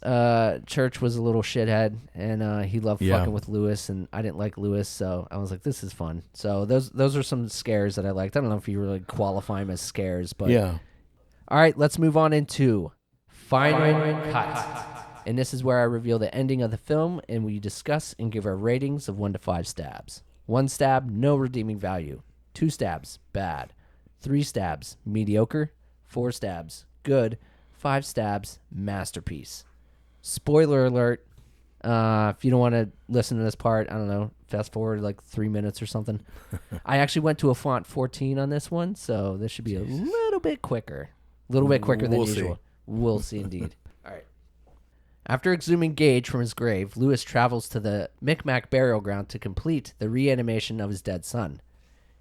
Church was a little shithead, and he loved fucking with Lewis, and I didn't like Lewis, so I was like, this is fun. So those are some scares that I liked. I don't know if you really qualify them as scares, but yeah. All right, let's move on into Final Cut. And this is where I reveal the ending of the film, and we discuss and give our ratings of 1 to 5 stabs. 1 stab, no redeeming value. 2 stabs, bad. 3 stabs, mediocre. 4 stabs, good. 5 stabs, masterpiece. Spoiler alert. If you don't want to listen to this part, I don't know, fast forward like 3 minutes or something. I actually went to a font 14 on this one, so this should be a little bit quicker. A little bit quicker than usual. We'll see indeed. All right. After exhuming Gage from his grave, Lewis travels to the Micmac burial ground to complete the reanimation of his dead son.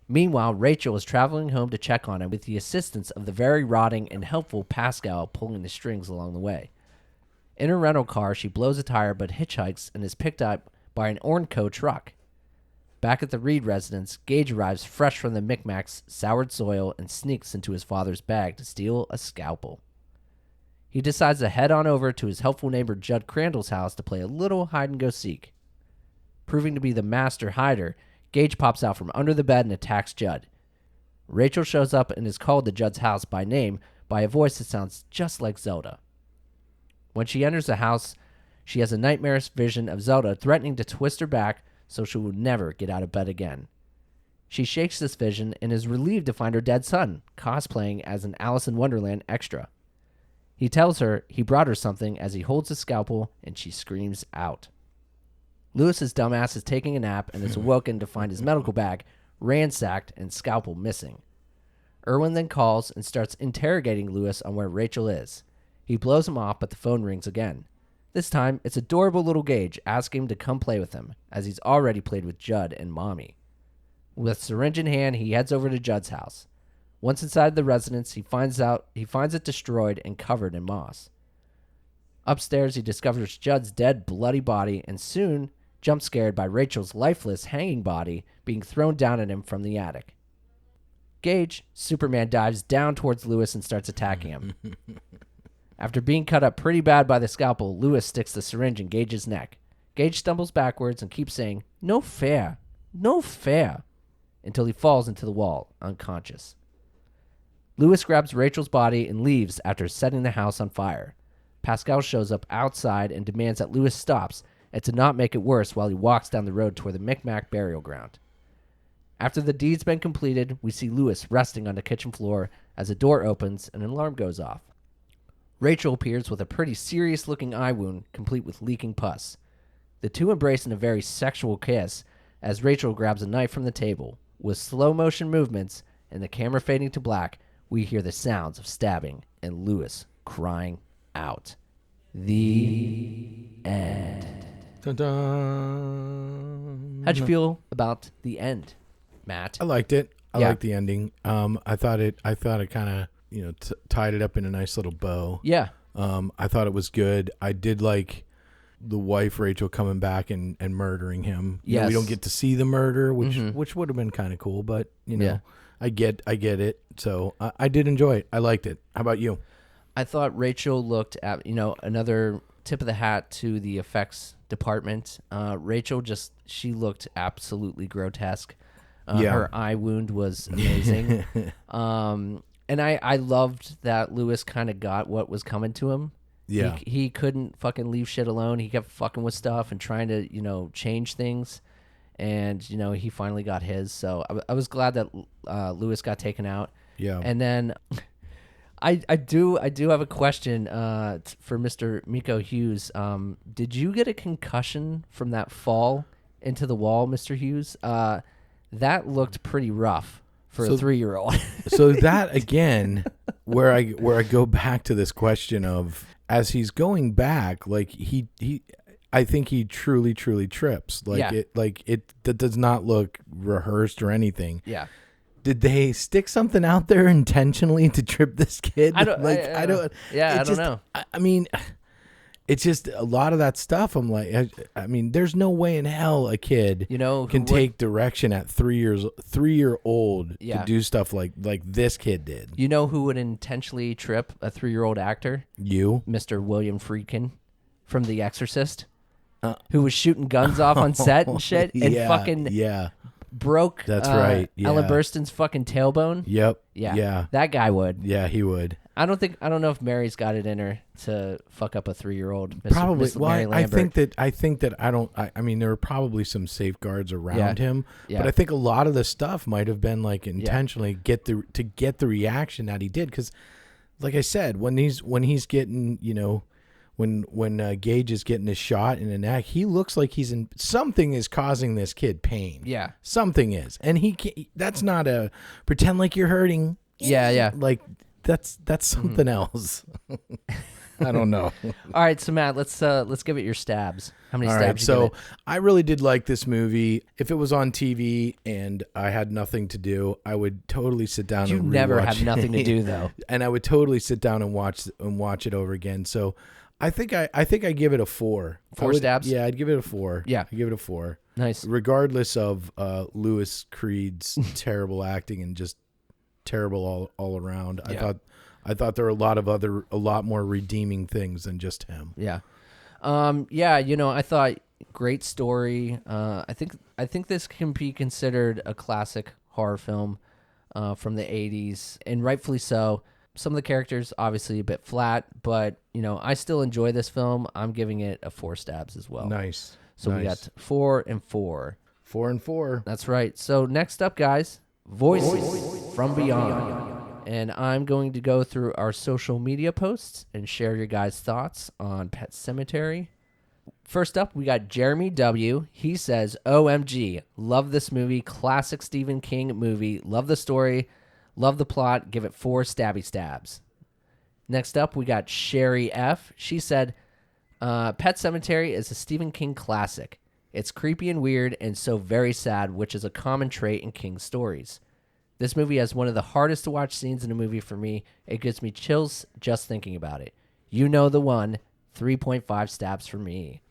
Meanwhile, Rachel is traveling home to check on him with the assistance of the very rotting and helpful Pascal pulling the strings along the way. In her rental car, she blows a tire but hitchhikes and is picked up by an Ornco truck. Back at the Reed residence, Gage arrives fresh from the Micmac's soured soil and sneaks into his father's bag to steal a scalpel. He decides to head on over to his helpful neighbor Judd Crandall's house to play a little hide-and-go-seek. Proving to be the master hider, Gage pops out from under the bed and attacks Judd. Rachel shows up and is called to Judd's house by name by a voice that sounds just like Zelda. When she enters the house, she has a nightmarish vision of Zelda threatening to twist her back so she will never get out of bed again. She shakes this vision and is relieved to find her dead son, cosplaying as an Alice in Wonderland extra. He tells her he brought her something as he holds a scalpel and she screams out. Lewis's dumbass is taking a nap and is awoken to find his medical bag ransacked and scalpel missing. Irwin then calls and starts interrogating Lewis on where Rachel is. He blows him off, but the phone rings again. This time, it's adorable little Gage asking him to come play with him, as he's already played with Judd and Mommy. With syringe in hand, he heads over to Judd's house. Once inside the residence, he finds it destroyed and covered in moss. Upstairs, he discovers Judd's dead, bloody body, and soon jump scared by Rachel's lifeless, hanging body being thrown down at him from the attic. Gage, Superman, dives down towards Lewis and starts attacking him. After being cut up pretty bad by the scalpel, Lewis sticks the syringe in Gage's neck. Gage stumbles backwards and keeps saying, "No fair, no fair," until he falls into the wall, unconscious. Lewis grabs Rachel's body and leaves after setting the house on fire. Pascal shows up outside and demands that Lewis stops and to not make it worse while he walks down the road toward the Micmac burial ground. After the deed's been completed, we see Lewis resting on the kitchen floor as a door opens and an alarm goes off. Rachel appears with a pretty serious-looking eye wound, complete with leaking pus. The two embrace in a very sexual kiss as Rachel grabs a knife from the table. With slow motion movements and the camera fading to black, we hear the sounds of stabbing and Lewis crying out. The end. Dun-dun. How'd you feel about the end, Matt? I liked it. I Yeah. liked the ending. I thought it kind of, tied it up in a nice little bow. Yeah. I thought it was good. I did like the wife Rachel coming back and murdering him. Yes. We don't get to see the murder, which would have been kind of cool, but I get it. So I did enjoy it. I liked it. How about you? I thought Rachel looked at, another tip of the hat to the effects department. Rachel she looked absolutely grotesque. Her eye wound was amazing. And I loved that Lewis kind of got what was coming to him. Yeah. He couldn't fucking leave shit alone. He kept fucking with stuff and trying to, change things. And, he finally got his. So I was glad that Lewis got taken out. Yeah. And then I do have a question for Mr. Miko Hughes. Did you get a concussion from that fall into the wall, Mr. Hughes? That looked pretty rough for a 3-year-old. So that again, where I go back to this question of, as he's going back, like I think he truly trips. That does not look rehearsed or anything. Yeah. Did they stick something out there intentionally to trip this kid? I don't know. I mean, it's just a lot of that stuff. I'm like, I mean, there's no way in hell a kid can take direction at 3-year-old to do stuff like this kid did. You know who would intentionally trip a 3-year-old actor? You? Mr. William Friedkin from The Exorcist, who was shooting guns off on set and shit and broke that's right. Yeah. Ellen Burstyn's fucking tailbone. Yep. Yeah. That guy would. Yeah, he would. I don't know if Mary's got it in her to fuck up a 3-year-old. Probably. Well, Mary Lambert. I think that I mean, there were probably some safeguards around him, Yeah. but I think a lot of the stuff might have been like intentionally get the reaction that he did. Cause like I said, when he's getting, when Gage is getting his shot in the neck, he looks like something is causing this kid pain. Yeah. Something is. And that's not a pretend like you're hurting. Yeah. Like that's something else. I don't know. All right, so Matt, let's give it your stabs. How many stabs? So I really did like this movie. If it was on TV and I had nothing to do, I would totally sit down. You and never rewatch have nothing to do though, and I would totally sit down and watch it over again. So I think I give it a 4. 4 stabs. Yeah, I'd give it a 4. Yeah, I give it a 4. Nice. Regardless of Lewis Creed's terrible acting and just terrible all around. Yeah. I thought there were a lot more redeeming things than just him. Yeah. I thought great story. I think this can be considered a classic horror film from the 80s, and rightfully so. Some of the characters obviously a bit flat, but I still enjoy this film. I'm giving it a 4 stabs as well. Nice. So we got 4 and 4. 4 and 4. That's right. So next up, guys, Voices from Beyond. And I'm going to go through our social media posts and share your guys' thoughts on Pet Sematary. First up, we got Jeremy W. He says, OMG, love this movie. Classic Stephen King movie. Love the story. Love the plot. Give it 4 stabby stabs. Next up, we got Sherry F. She said, Pet Sematary is a Stephen King classic. It's creepy and weird and so very sad, which is a common trait in King's stories. This movie has one of the hardest to watch scenes in a movie for me. It gives me chills just thinking about it. You know the one. 3.5 stabs for me.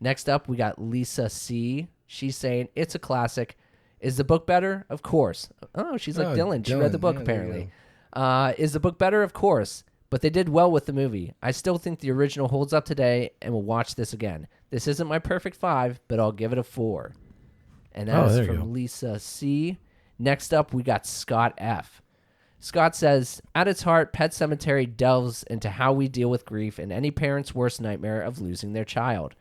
Next up, we got Lisa C. She's saying, it's a classic. Is the book better? Of course. Oh, she's like Dylan. She read the book, apparently. Is the book better? Of course. But they did well with the movie. I still think the original holds up today and will watch this again. This isn't my perfect 5, but I'll give it a 4. And that is from Lisa C. Next up, we got Scott F. Scott says, at its heart, Pet Sematary delves into how we deal with grief and any parent's worst nightmare of losing their child.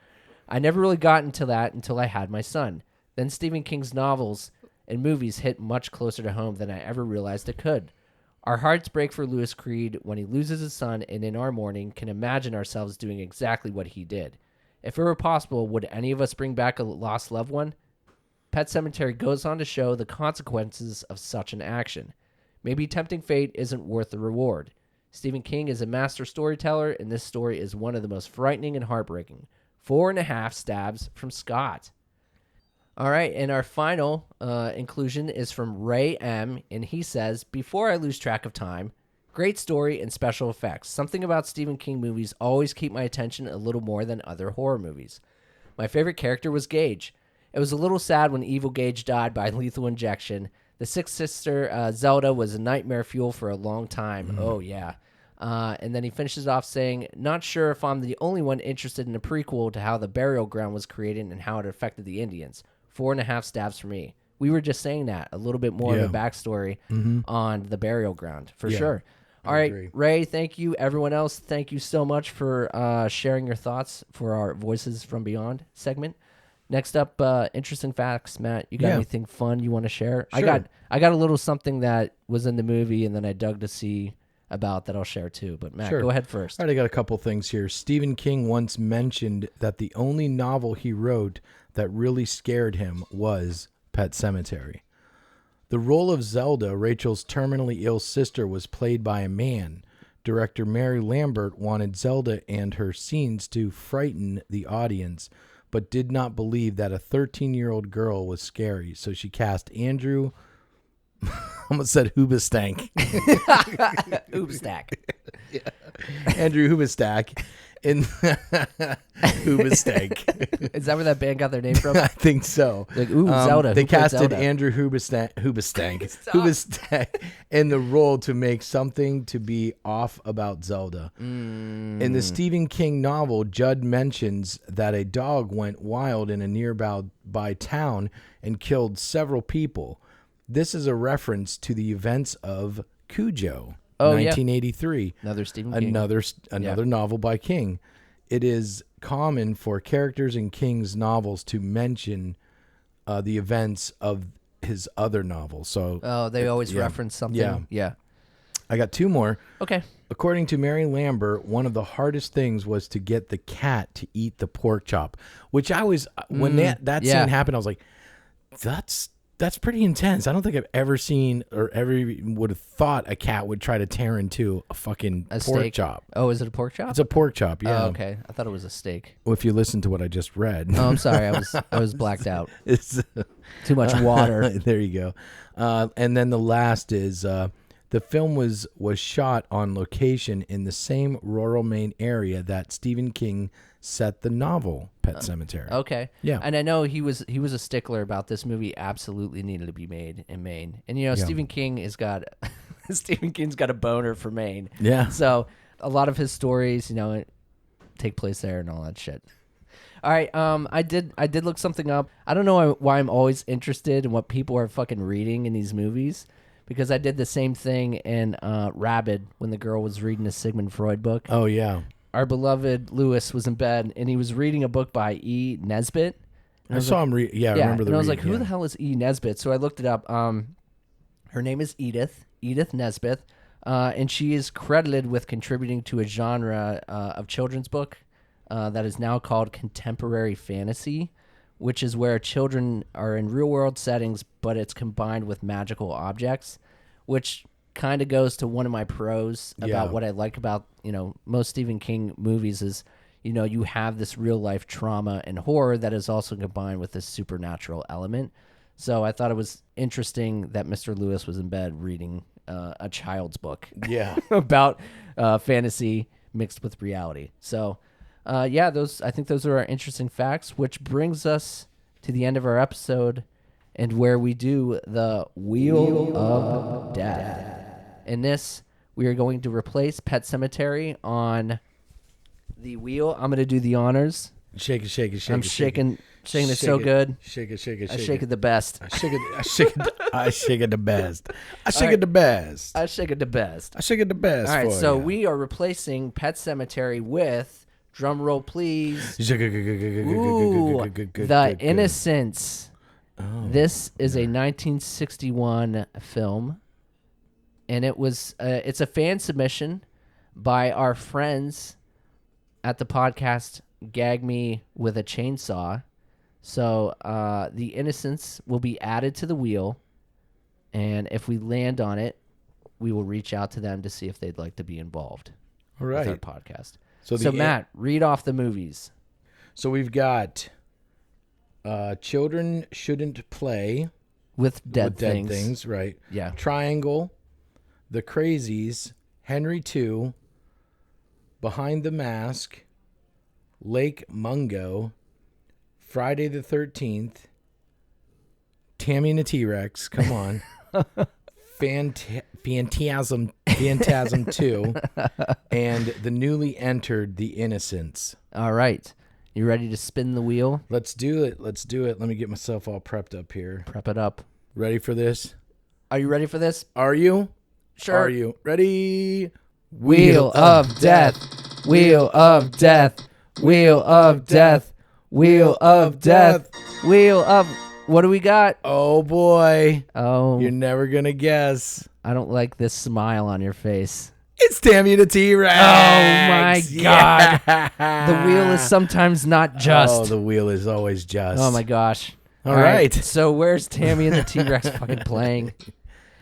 I never really got into that until I had my son. Then Stephen King's novels and movies hit much closer to home than I ever realized it could. Our hearts break for Lewis Creed when he loses his son, and in our mourning can imagine ourselves doing exactly what he did. If it were possible, would any of us bring back a lost loved one? Pet Sematary goes on to show the consequences of such an action. Maybe tempting fate isn't worth the reward. Stephen King is a master storyteller, and this story is one of the most frightening and heartbreaking. 4.5 stabs from Scott. All right, and our final inclusion is from Ray M., and he says, before I lose track of time, great story and special effects. Something about Stephen King movies always keep my attention a little more than other horror movies. My favorite character was Gage. It was a little sad when evil Gage died by lethal injection. The sixth sister, Zelda, was a nightmare fuel for a long time. Oh, yeah. And then he finishes off saying, not sure if I'm the only one interested in a prequel to how the burial ground was created and how it affected the Indians. 4.5 stabs for me. We were just saying that. A little bit more of a backstory on the burial ground, for sure. All right, agree. Ray, thank you. Everyone else, thank you so much for sharing your thoughts for our Voices from Beyond segment. Next up, interesting facts, Matt. You got anything fun you want to share? Sure. I got a little something that was in the movie, and then I dug to see about that I'll share too. But Matt, go ahead first. All right, I got a couple things here. Stephen King once mentioned that the only novel he wrote that really scared him was Pet Sematary. The role of Zelda, Rachel's terminally ill sister, was played by a man. Director Mary Lambert wanted Zelda and her scenes to frighten the audience, but did not believe that a 13-year-old girl was scary. So she cast Andrew, I almost said Hoobastank. Hoobstack. Yeah. Andrew Hoobastack in Hoobastank. Is that where that band got their name from? I think so. Like, Zelda. They casted Zelda? Andrew Hoobastank in the role to make something to be off about Zelda. In the Stephen King novel, Judd mentions that a dog went wild in a nearby town and killed several people. This is a reference to the events of Cujo, 1983. Another Stephen King. Another novel by King. It is common for characters in King's novels to mention the events of his other novels. So they always reference something. Yeah. I got two more. Okay. According to Mary Lambert, one of the hardest things was to get the cat to eat the pork chop, which I was when that scene happened, I was like, that's pretty intense. I don't think I've ever seen or ever would have thought a cat would try to tear into a fucking pork steak. Chop. Oh, is it a pork chop? It's a pork chop, yeah. Oh, okay. I thought it was a steak. Well, if you listen to what I just read. Oh, I'm sorry. I was blacked out. It's too much water. There you go. And then the last is the film was shot on location in the same rural Maine area that Stephen King set the novel Pet Sematary. Okay. Yeah. And I know he was a stickler about this movie absolutely needed to be made in Maine. And Stephen King's got a boner for Maine. Yeah. So a lot of his stories, take place there and all that shit. All right, I did look something up. I don't know why I'm always interested in what people are fucking reading in these movies, because I did the same thing in Rabid when the girl was reading a Sigmund Freud book. Oh, yeah. Our beloved Lewis was in bed, and he was reading a book by E. Nesbitt. I saw him read. Yeah, I remember the and I was like, who the hell is E. Nesbitt? So I looked it up. Her name is Edith Nesbitt, and she is credited with contributing to a genre of children's book that is now called contemporary fantasy, which is where children are in real-world settings, but it's combined with magical objects, which kind of goes to one of my pros about what I like about, most Stephen King movies is, you have this real-life trauma and horror that is also combined with this supernatural element. So I thought it was interesting that Mr. Lewis was in bed reading a child's book about fantasy mixed with reality. So, I think those are our interesting facts, which brings us to the end of our episode and where we do the Wheel of Death. In this, we are going to replace Pet Sematary on the wheel. I'm going to do the honors. Shake it, shake it, shake it. I'm shaking it so good. Shake it, shake it, I shake it the best. I shake it the best. I shake it the best. I shake it the best. I shake it the best. All right, so we are replacing Pet Sematary with, drum roll please, The Innocents. Oh, this is a 1961 film, and it's a fan submission by our friends at the podcast Gag Me with a Chainsaw. So the innocents will be added to the wheel, and if we land on it, we will reach out to them to see if they'd like to be involved All with our right. podcast. So, So Matt, read off the movies. So we've got Children Shouldn't Play With dead things, right? Yeah. Triangle, The Crazies, Henry 2, Behind the Mask, Lake Mungo, Friday the 13th, Tammy and the T-Rex, come on. Phantasm 2, and the newly entered The Innocents. All right. You ready to spin the wheel? Let's do it. Let me get myself all prepped up here. Prep it up. Ready for this? Are you ready for this? Are you? Sure. Are you? Ready? Wheel of death. Wheel of death. Wheel of death. Wheel of death. Wheel of... What do we got? Oh, boy. Oh. You're never going to guess. I don't like this smile on your face. It's Tammy the T-Rex. Oh, my God. Yeah. The wheel is sometimes not just. Oh, the wheel is always just. Oh, my gosh. All right. So where's Tammy and the T-Rex fucking playing?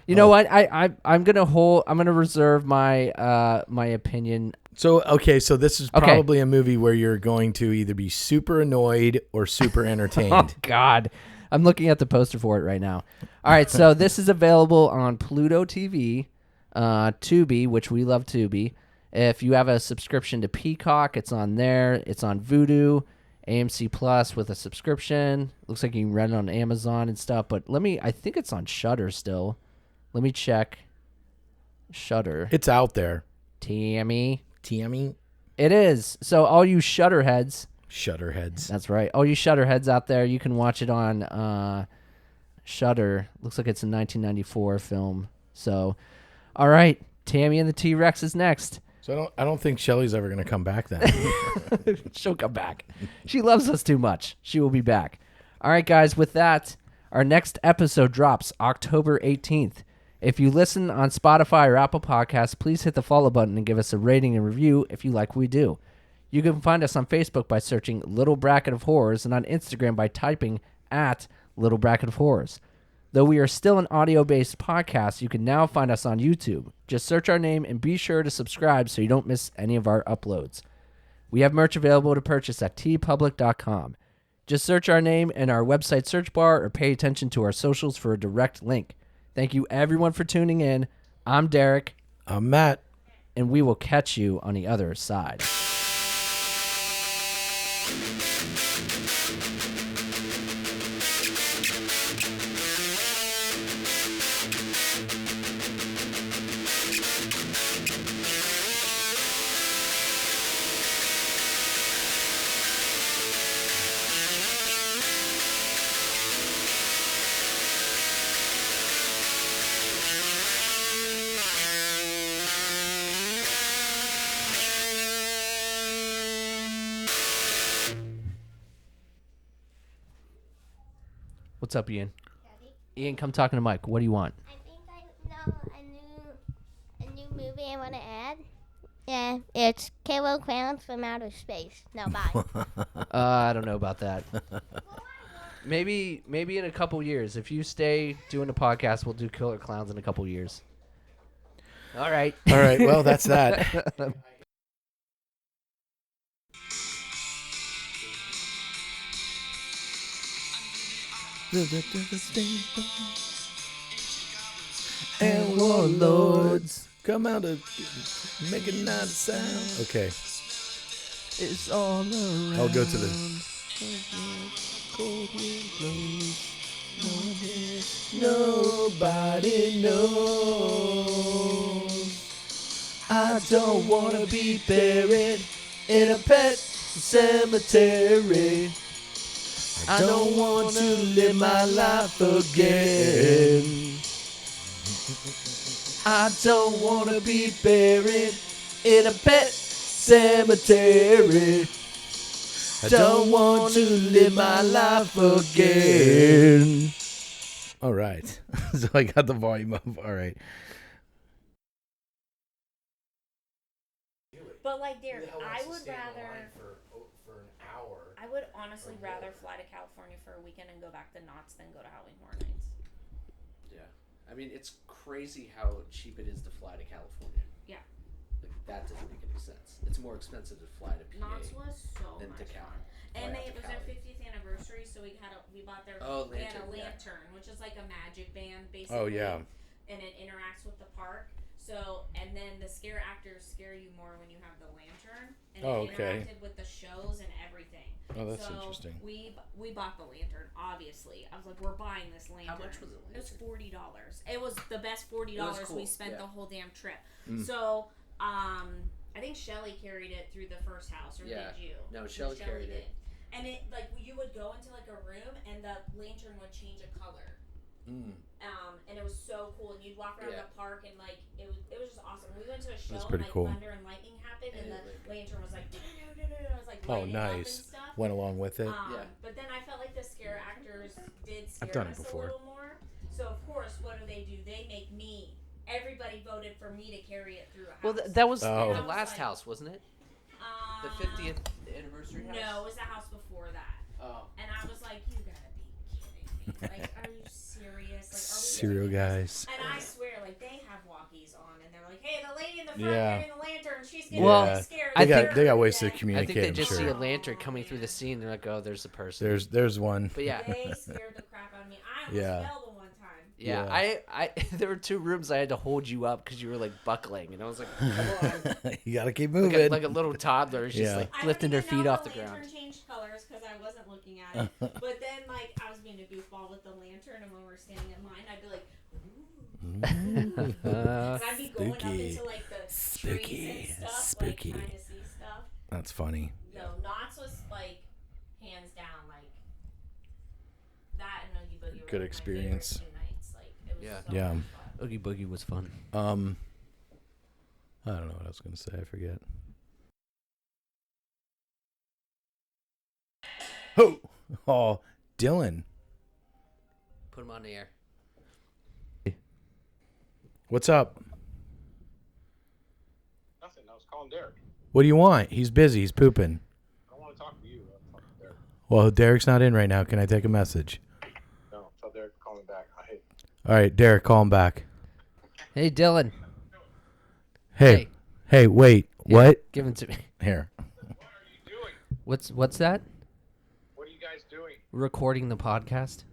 You know what? I'm gonna reserve my my opinion. So this is probably a movie where you're going to either be super annoyed or super entertained. Oh God, I'm looking at the poster for it right now. All right, so this is available on Pluto TV, Tubi, which we love Tubi. If you have a subscription to Peacock, it's on there. It's on Vudu, AMC Plus with a subscription. Looks like you can rent it on Amazon and stuff. But I think it's on Shudder still. Let me check. Shudder. It's out there. Tammy. It is. So all you Shudderheads. Shudderheads. That's right. All you Shudderheads out there, you can watch it on Shudder. Looks like it's a 1994 film. So, all right. Tammy and the T-Rex is next. So I don't think Shelly's ever going to come back then. She'll come back. She loves us too much. She will be back. All right, guys. With that, our next episode drops October 18th. If you listen on Spotify or Apple Podcasts, please hit the follow button and give us a rating and review if you like what we do. You can find us on Facebook by searching Little Bracket of Horrors and on Instagram by typing at Little Bracket of Horrors. Though we are still an audio-based podcast, you can now find us on YouTube. Just search our name and be sure to subscribe so you don't miss any of our uploads. We have merch available to purchase at tpublic.com. Just search our name in our website search bar or pay attention to our socials for a direct link. Thank you, everyone, for tuning in. I'm Derek. I'm Matt. And we will catch you on the other side. What's up, Ian? Ian, come talking to Mike. What do you want? I think I know a new movie I want to add. Yeah, it's Kilo Clowns from Outer Space. No, bye. I don't know about that. Maybe in a couple years. If you stay doing the podcast, we'll do Killer Clowns in a couple years. All right. All right. Well, that's that. And warlords come out to make a nice sound. Okay. It's all around. I'll go to the... Cold wind blows. Nobody knows. I don't want to be buried in a pet cemetery. I don't want to live my life again. I don't want to be buried in a pet cemetery. I don't want to live my life again. All right. So I got the volume up. All right. But like, Derek, I would rather. For an hour. I would honestly rather fly to California for a weekend and go back to Knott's than go to Halloween Horror Nights. Yeah. I mean, it's crazy how cheap it is to fly to California. Yeah. Like, that doesn't make any sense. It's more expensive to fly to PA Knott's was so than to much Cal. fun. And it was their 50th anniversary, so we bought their we had a lantern, which is like a magic band, basically. Oh, yeah. And it interacts with the park. So, and then the scare actors scare you more when you have the lantern. And it interacted with the shows and everything. Oh, that's interesting. We bought the lantern, obviously. I was like, we're buying this lantern. How much was it? It was $40. It was the best $40 we spent the whole damn trip. So, I think Shelly carried it through the first house, or did you? No, Shelly carried it. And it, like, you would go into like a room and the lantern would change a color. And it was so cool. And you'd walk around the park and like it was just awesome. We went to a show and like cool. thunder and lightning happened and the lantern was like it was like lighting up and stuff. Went along with it. But then I felt like the scare actors did scare us a little more. So of course, what do? They make me. Everybody voted for me to carry it through a house. Well, that was the last house, wasn't it? The 50th anniversary house? No, it was the house before that. Oh. And I was like, you gotta be kidding me. Like, are you serious? Like, Serial guys. And I swear, like, they have walkies on, and they're like, hey, the lady in the front carrying the lantern, she's getting really scared. They got ways to communicate. I think they just see a lantern coming through the scene, they're like, oh, there's a person. There's one. But yeah. They scared the crap out of me. I almost fell the one time. Yeah, I there were 2 rooms I had to hold you up because you were like buckling, and I was like, come on. You gotta keep moving. Like a little toddler, just like lifting her feet off the ground. The lantern changed colors because I wasn't looking at it. But then, like, I was being a goofball with the lantern, and when we were standing in line, I'd be like, ooh. And I'd be going up into like the trees and stuff, like trying to see stuff. That's funny. No, Knott's was like hands down like that, and Oogie Boogie were good like experience. My favorite 2 nights. Like it was so yeah. much fun. Oogie Boogie was fun. I don't know what I was gonna say. I forget. Oh, Dylan. Put him on the air. What's up? Nothing. I was calling Derek. What do you want? He's busy. He's pooping. I want to talk to you. Talk to Derek. Well, Derek's not in right now. Can I take a message? No, tell Derek to call me back. I hate. All right, Derek, call him back. Hey, Dylan. Hey, wait. Yeah, what? Give it to me. Here. What are you doing? What's that? What are you guys doing? Recording the podcast.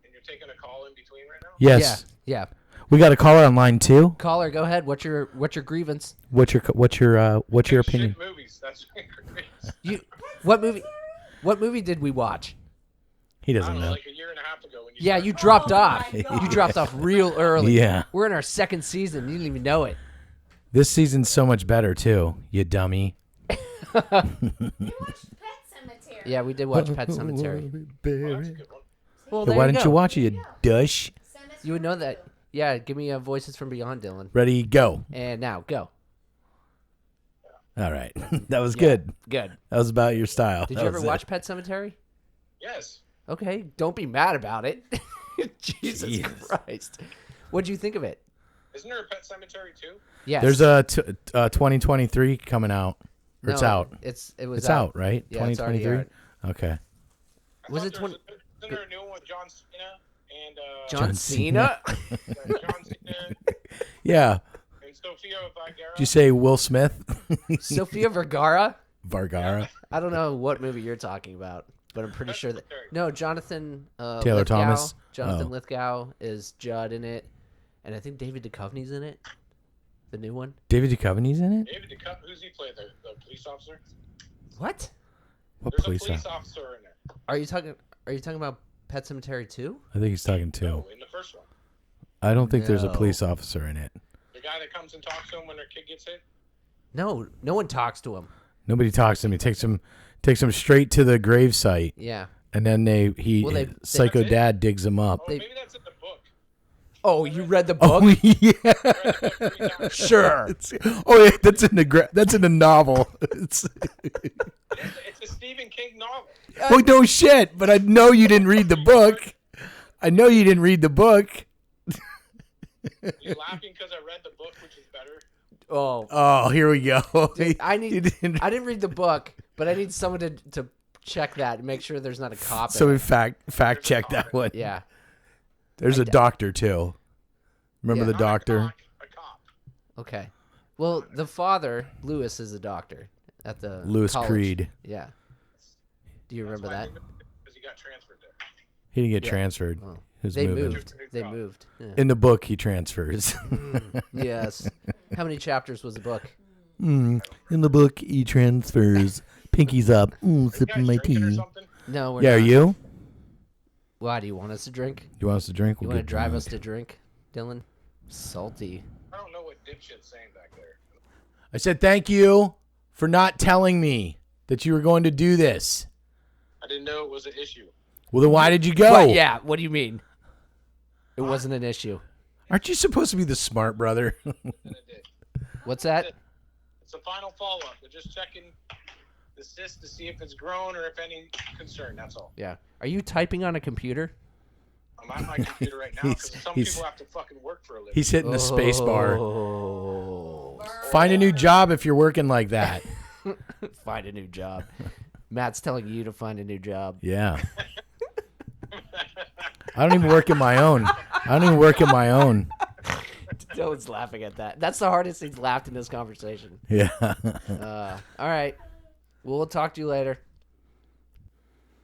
And you're taking a call in between right now? Yes. Yeah. We got a caller on line 2. Caller, go ahead. What's your grievance? What's your opinion? Shit movies. That's You what movie did we watch? He I doesn't don't know, know. like a year and a half ago when you Yeah, started you dropped off. my God. You dropped off real early. Yeah. We're in our 2nd season. You didn't even know it. This season's so much better too. You dummy. You watched Pet Sematary. Yeah, we did watch Pet Sematary. Oh, that's a good one. Well, Hey, there why you didn't go. you watch it, you douche? You would know that. Yeah, give me Voices from Beyond, Dylan. Ready, go. And now, go. All right. That was good. Good. That was about your style. Did That you ever was it. watch Pet Sematary? Yes. Okay, don't be mad about it. Jesus Christ. What'd you think of it? Isn't there a Pet Cemetery too? Yes. There's a 2023 coming out. Or it's No, out. It's out, right? Yeah, it's already 2023? Okay. I Was thought it there 20? Isn't there a new one with John Cena and John Cena? John Cena Yeah. and Sofia Vergara? Did you say Will Smith? Sofia Vergara? Vergara. I don't know what movie you're talking about, but I'm pretty sure that. No, Jonathan Taylor Lithgow. Thomas? Jonathan Oh. Lithgow is Judd in it, and I think David Duchovny's in it. The new one. David Duchovny's in it? David Duchovny, who's he play? The police officer? What? What There's police a police officer? officer in there. Are you talking about Pet Cemetery 2? I think he's talking to. No, in the first one. I don't think there's a No. police officer in it. The guy that comes and talks to him when their kid gets hit? No, no one talks to him. Nobody talks to him. He takes him straight to the grave site, Yeah. and then Psycho That's it? Dad digs him up. Oh, maybe that's in the book. Oh, you read the book? Oh yeah, I read it like 3 times. Sure. yeah, that's in the novel. It's It's a Stephen King novel. well, no shit, but I know you didn't read the book. I know you didn't read the book. You laughing because I read the book, which is better? Oh, Oh, here we go. dude, I didn't read the book, but I need someone to check that. Make sure there's not a cop. So in we it. fact check that one. Yeah. There's a doctor too. Remember Yeah. the doctor? A cop. Okay. Well, the father, Lewis, is a doctor at the Lewis college. Creed. Yeah. Do you remember that? Because he got transferred there. He didn't get Yeah. transferred. Oh. He was They moving. moved. They moved. Yeah. In the book, he transfers. Yes. How many chapters was the book? In the book, he transfers. Pinky's up. Sipping my Drinking or tea. something? No, we're Yeah, not. are you? Why do you want us to drink? You want us to drink? You We'll want to get drive us drunk. to drink, Dylan? Salty. I don't know what dipshit's saying back there. I said thank you for not telling me that you were going to do this. I didn't know it was an issue. Well, then why did you go? What? Yeah. What do you mean? It wasn't an issue. Aren't you supposed to be the smart brother? And it did. What's that? It's a final follow-up. We're just checking the cyst to see if it's grown or if any concern. That's all. Yeah. Are you typing on a computer? I'm at my computer right now because some he's- people have to fucking work for a living. He's hitting the space bar. Oh. Find a new job if you're working like that. Find a new job. Matt's telling you to find a new job. Yeah. I don't even work in my own. Dylan's laughing at that. That's the hardest he's laughed in this conversation. Yeah. All right. We'll talk to you later.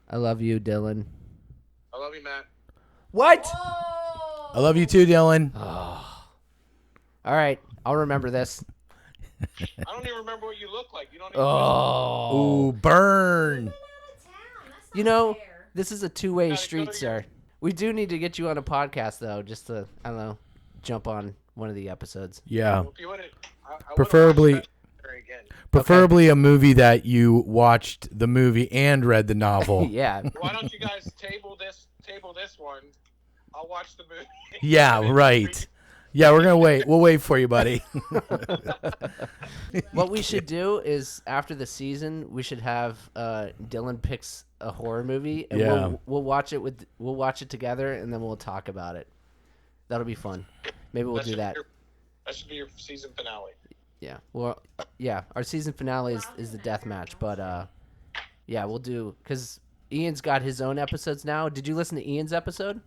I love you, Dylan. I love you, Matt. What? I love you too, Dylan. All right. I'll remember this. I don't even remember what you look like. You don't even Oh. Ooh, burn. You know, this is a two-way Gotta go street, to sir. We do need to get you on a podcast, though, just to, I don't know, jump on one of the episodes. Yeah. If you would've- I would've Preferably- watched that again. Preferably a movie that you watched the movie and read the novel. Yeah. Why don't you guys table this one? I'll watch the movie. Yeah, right. Yeah, we're going to wait. We'll wait for you, buddy. What we should do is, after the season, we should have Dylan picks a horror movie, and Yeah. we'll watch it together, and then we'll talk about it. That'll be fun. Maybe we'll do that. That should be your season finale. Yeah. Well, yeah. Our season finale is the Deathmatch, but yeah, we'll do, because Ian's got his own episodes now. Did you listen to Ian's episode?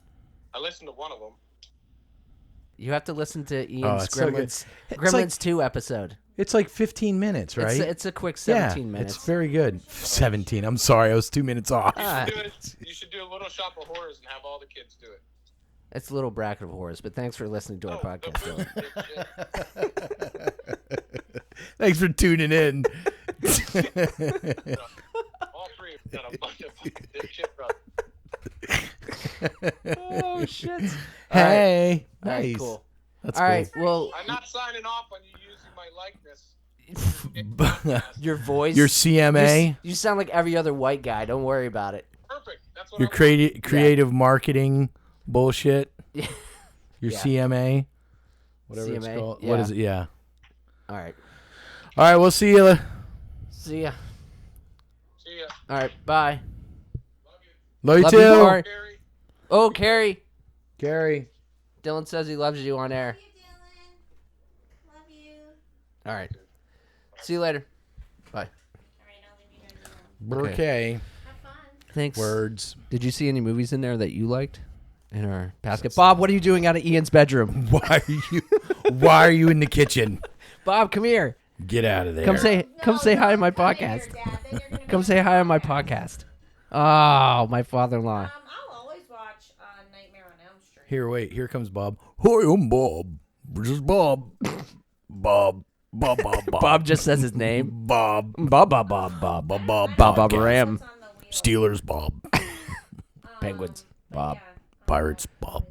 I listened to one of them. You have to listen to Ian's it's so good. Gremlins, It's Gremlins like- 2 episode. It's like 15 minutes, right? It's a quick 17 minutes. It's very good. 17. I'm sorry. I was 2 minutes off. Ah, You should do a little shop of horrors and have all the kids do it. it's a little bracket of horrors, but thanks for listening to our podcast, Dylan. Thanks for tuning in. All three of them got a bunch of fucking dipshit brothers. Oh, shit. Hey. All right, Nice. cool. That's All right, well, I'm not signing off on you using my likeness. your voice. Your CMA, You sound like every other white guy. Don't worry about it. Perfect. That's what your I'm creative marketing bullshit, Yeah. your Yeah. CMA, whatever it's CMA? called. Yeah. What is it? Yeah. All right. All right, we'll see you. See ya. See ya. All right. Bye. Love you Love too. you more. Gary. Oh, Carrie. Gary. Dylan says he loves you on air. Love you. All right. See you later. Bye. All right, I'll leave you guys alone. Okay. Have fun. Thanks. Words. Did you see any movies in there that you liked in our basket? Bob, what are you doing out of Ian's bedroom? Why are you in the kitchen? Bob, come here. Get out of there. Come say hi on my Come in podcast. here, Dad. Then you're gonna Come go say hi on my podcast. Oh, my father-in-law. I'll always watch Nightmare on Elm Street. Here, wait. Here comes Bob. Hi, I'm Bob. This is Bob. Bob. Bob. Bob just says his name. Bob. Bob Bob. Ram. It's on the wheel. Steelers Bob. Penguins. But Bob. yeah, Pirates Bob.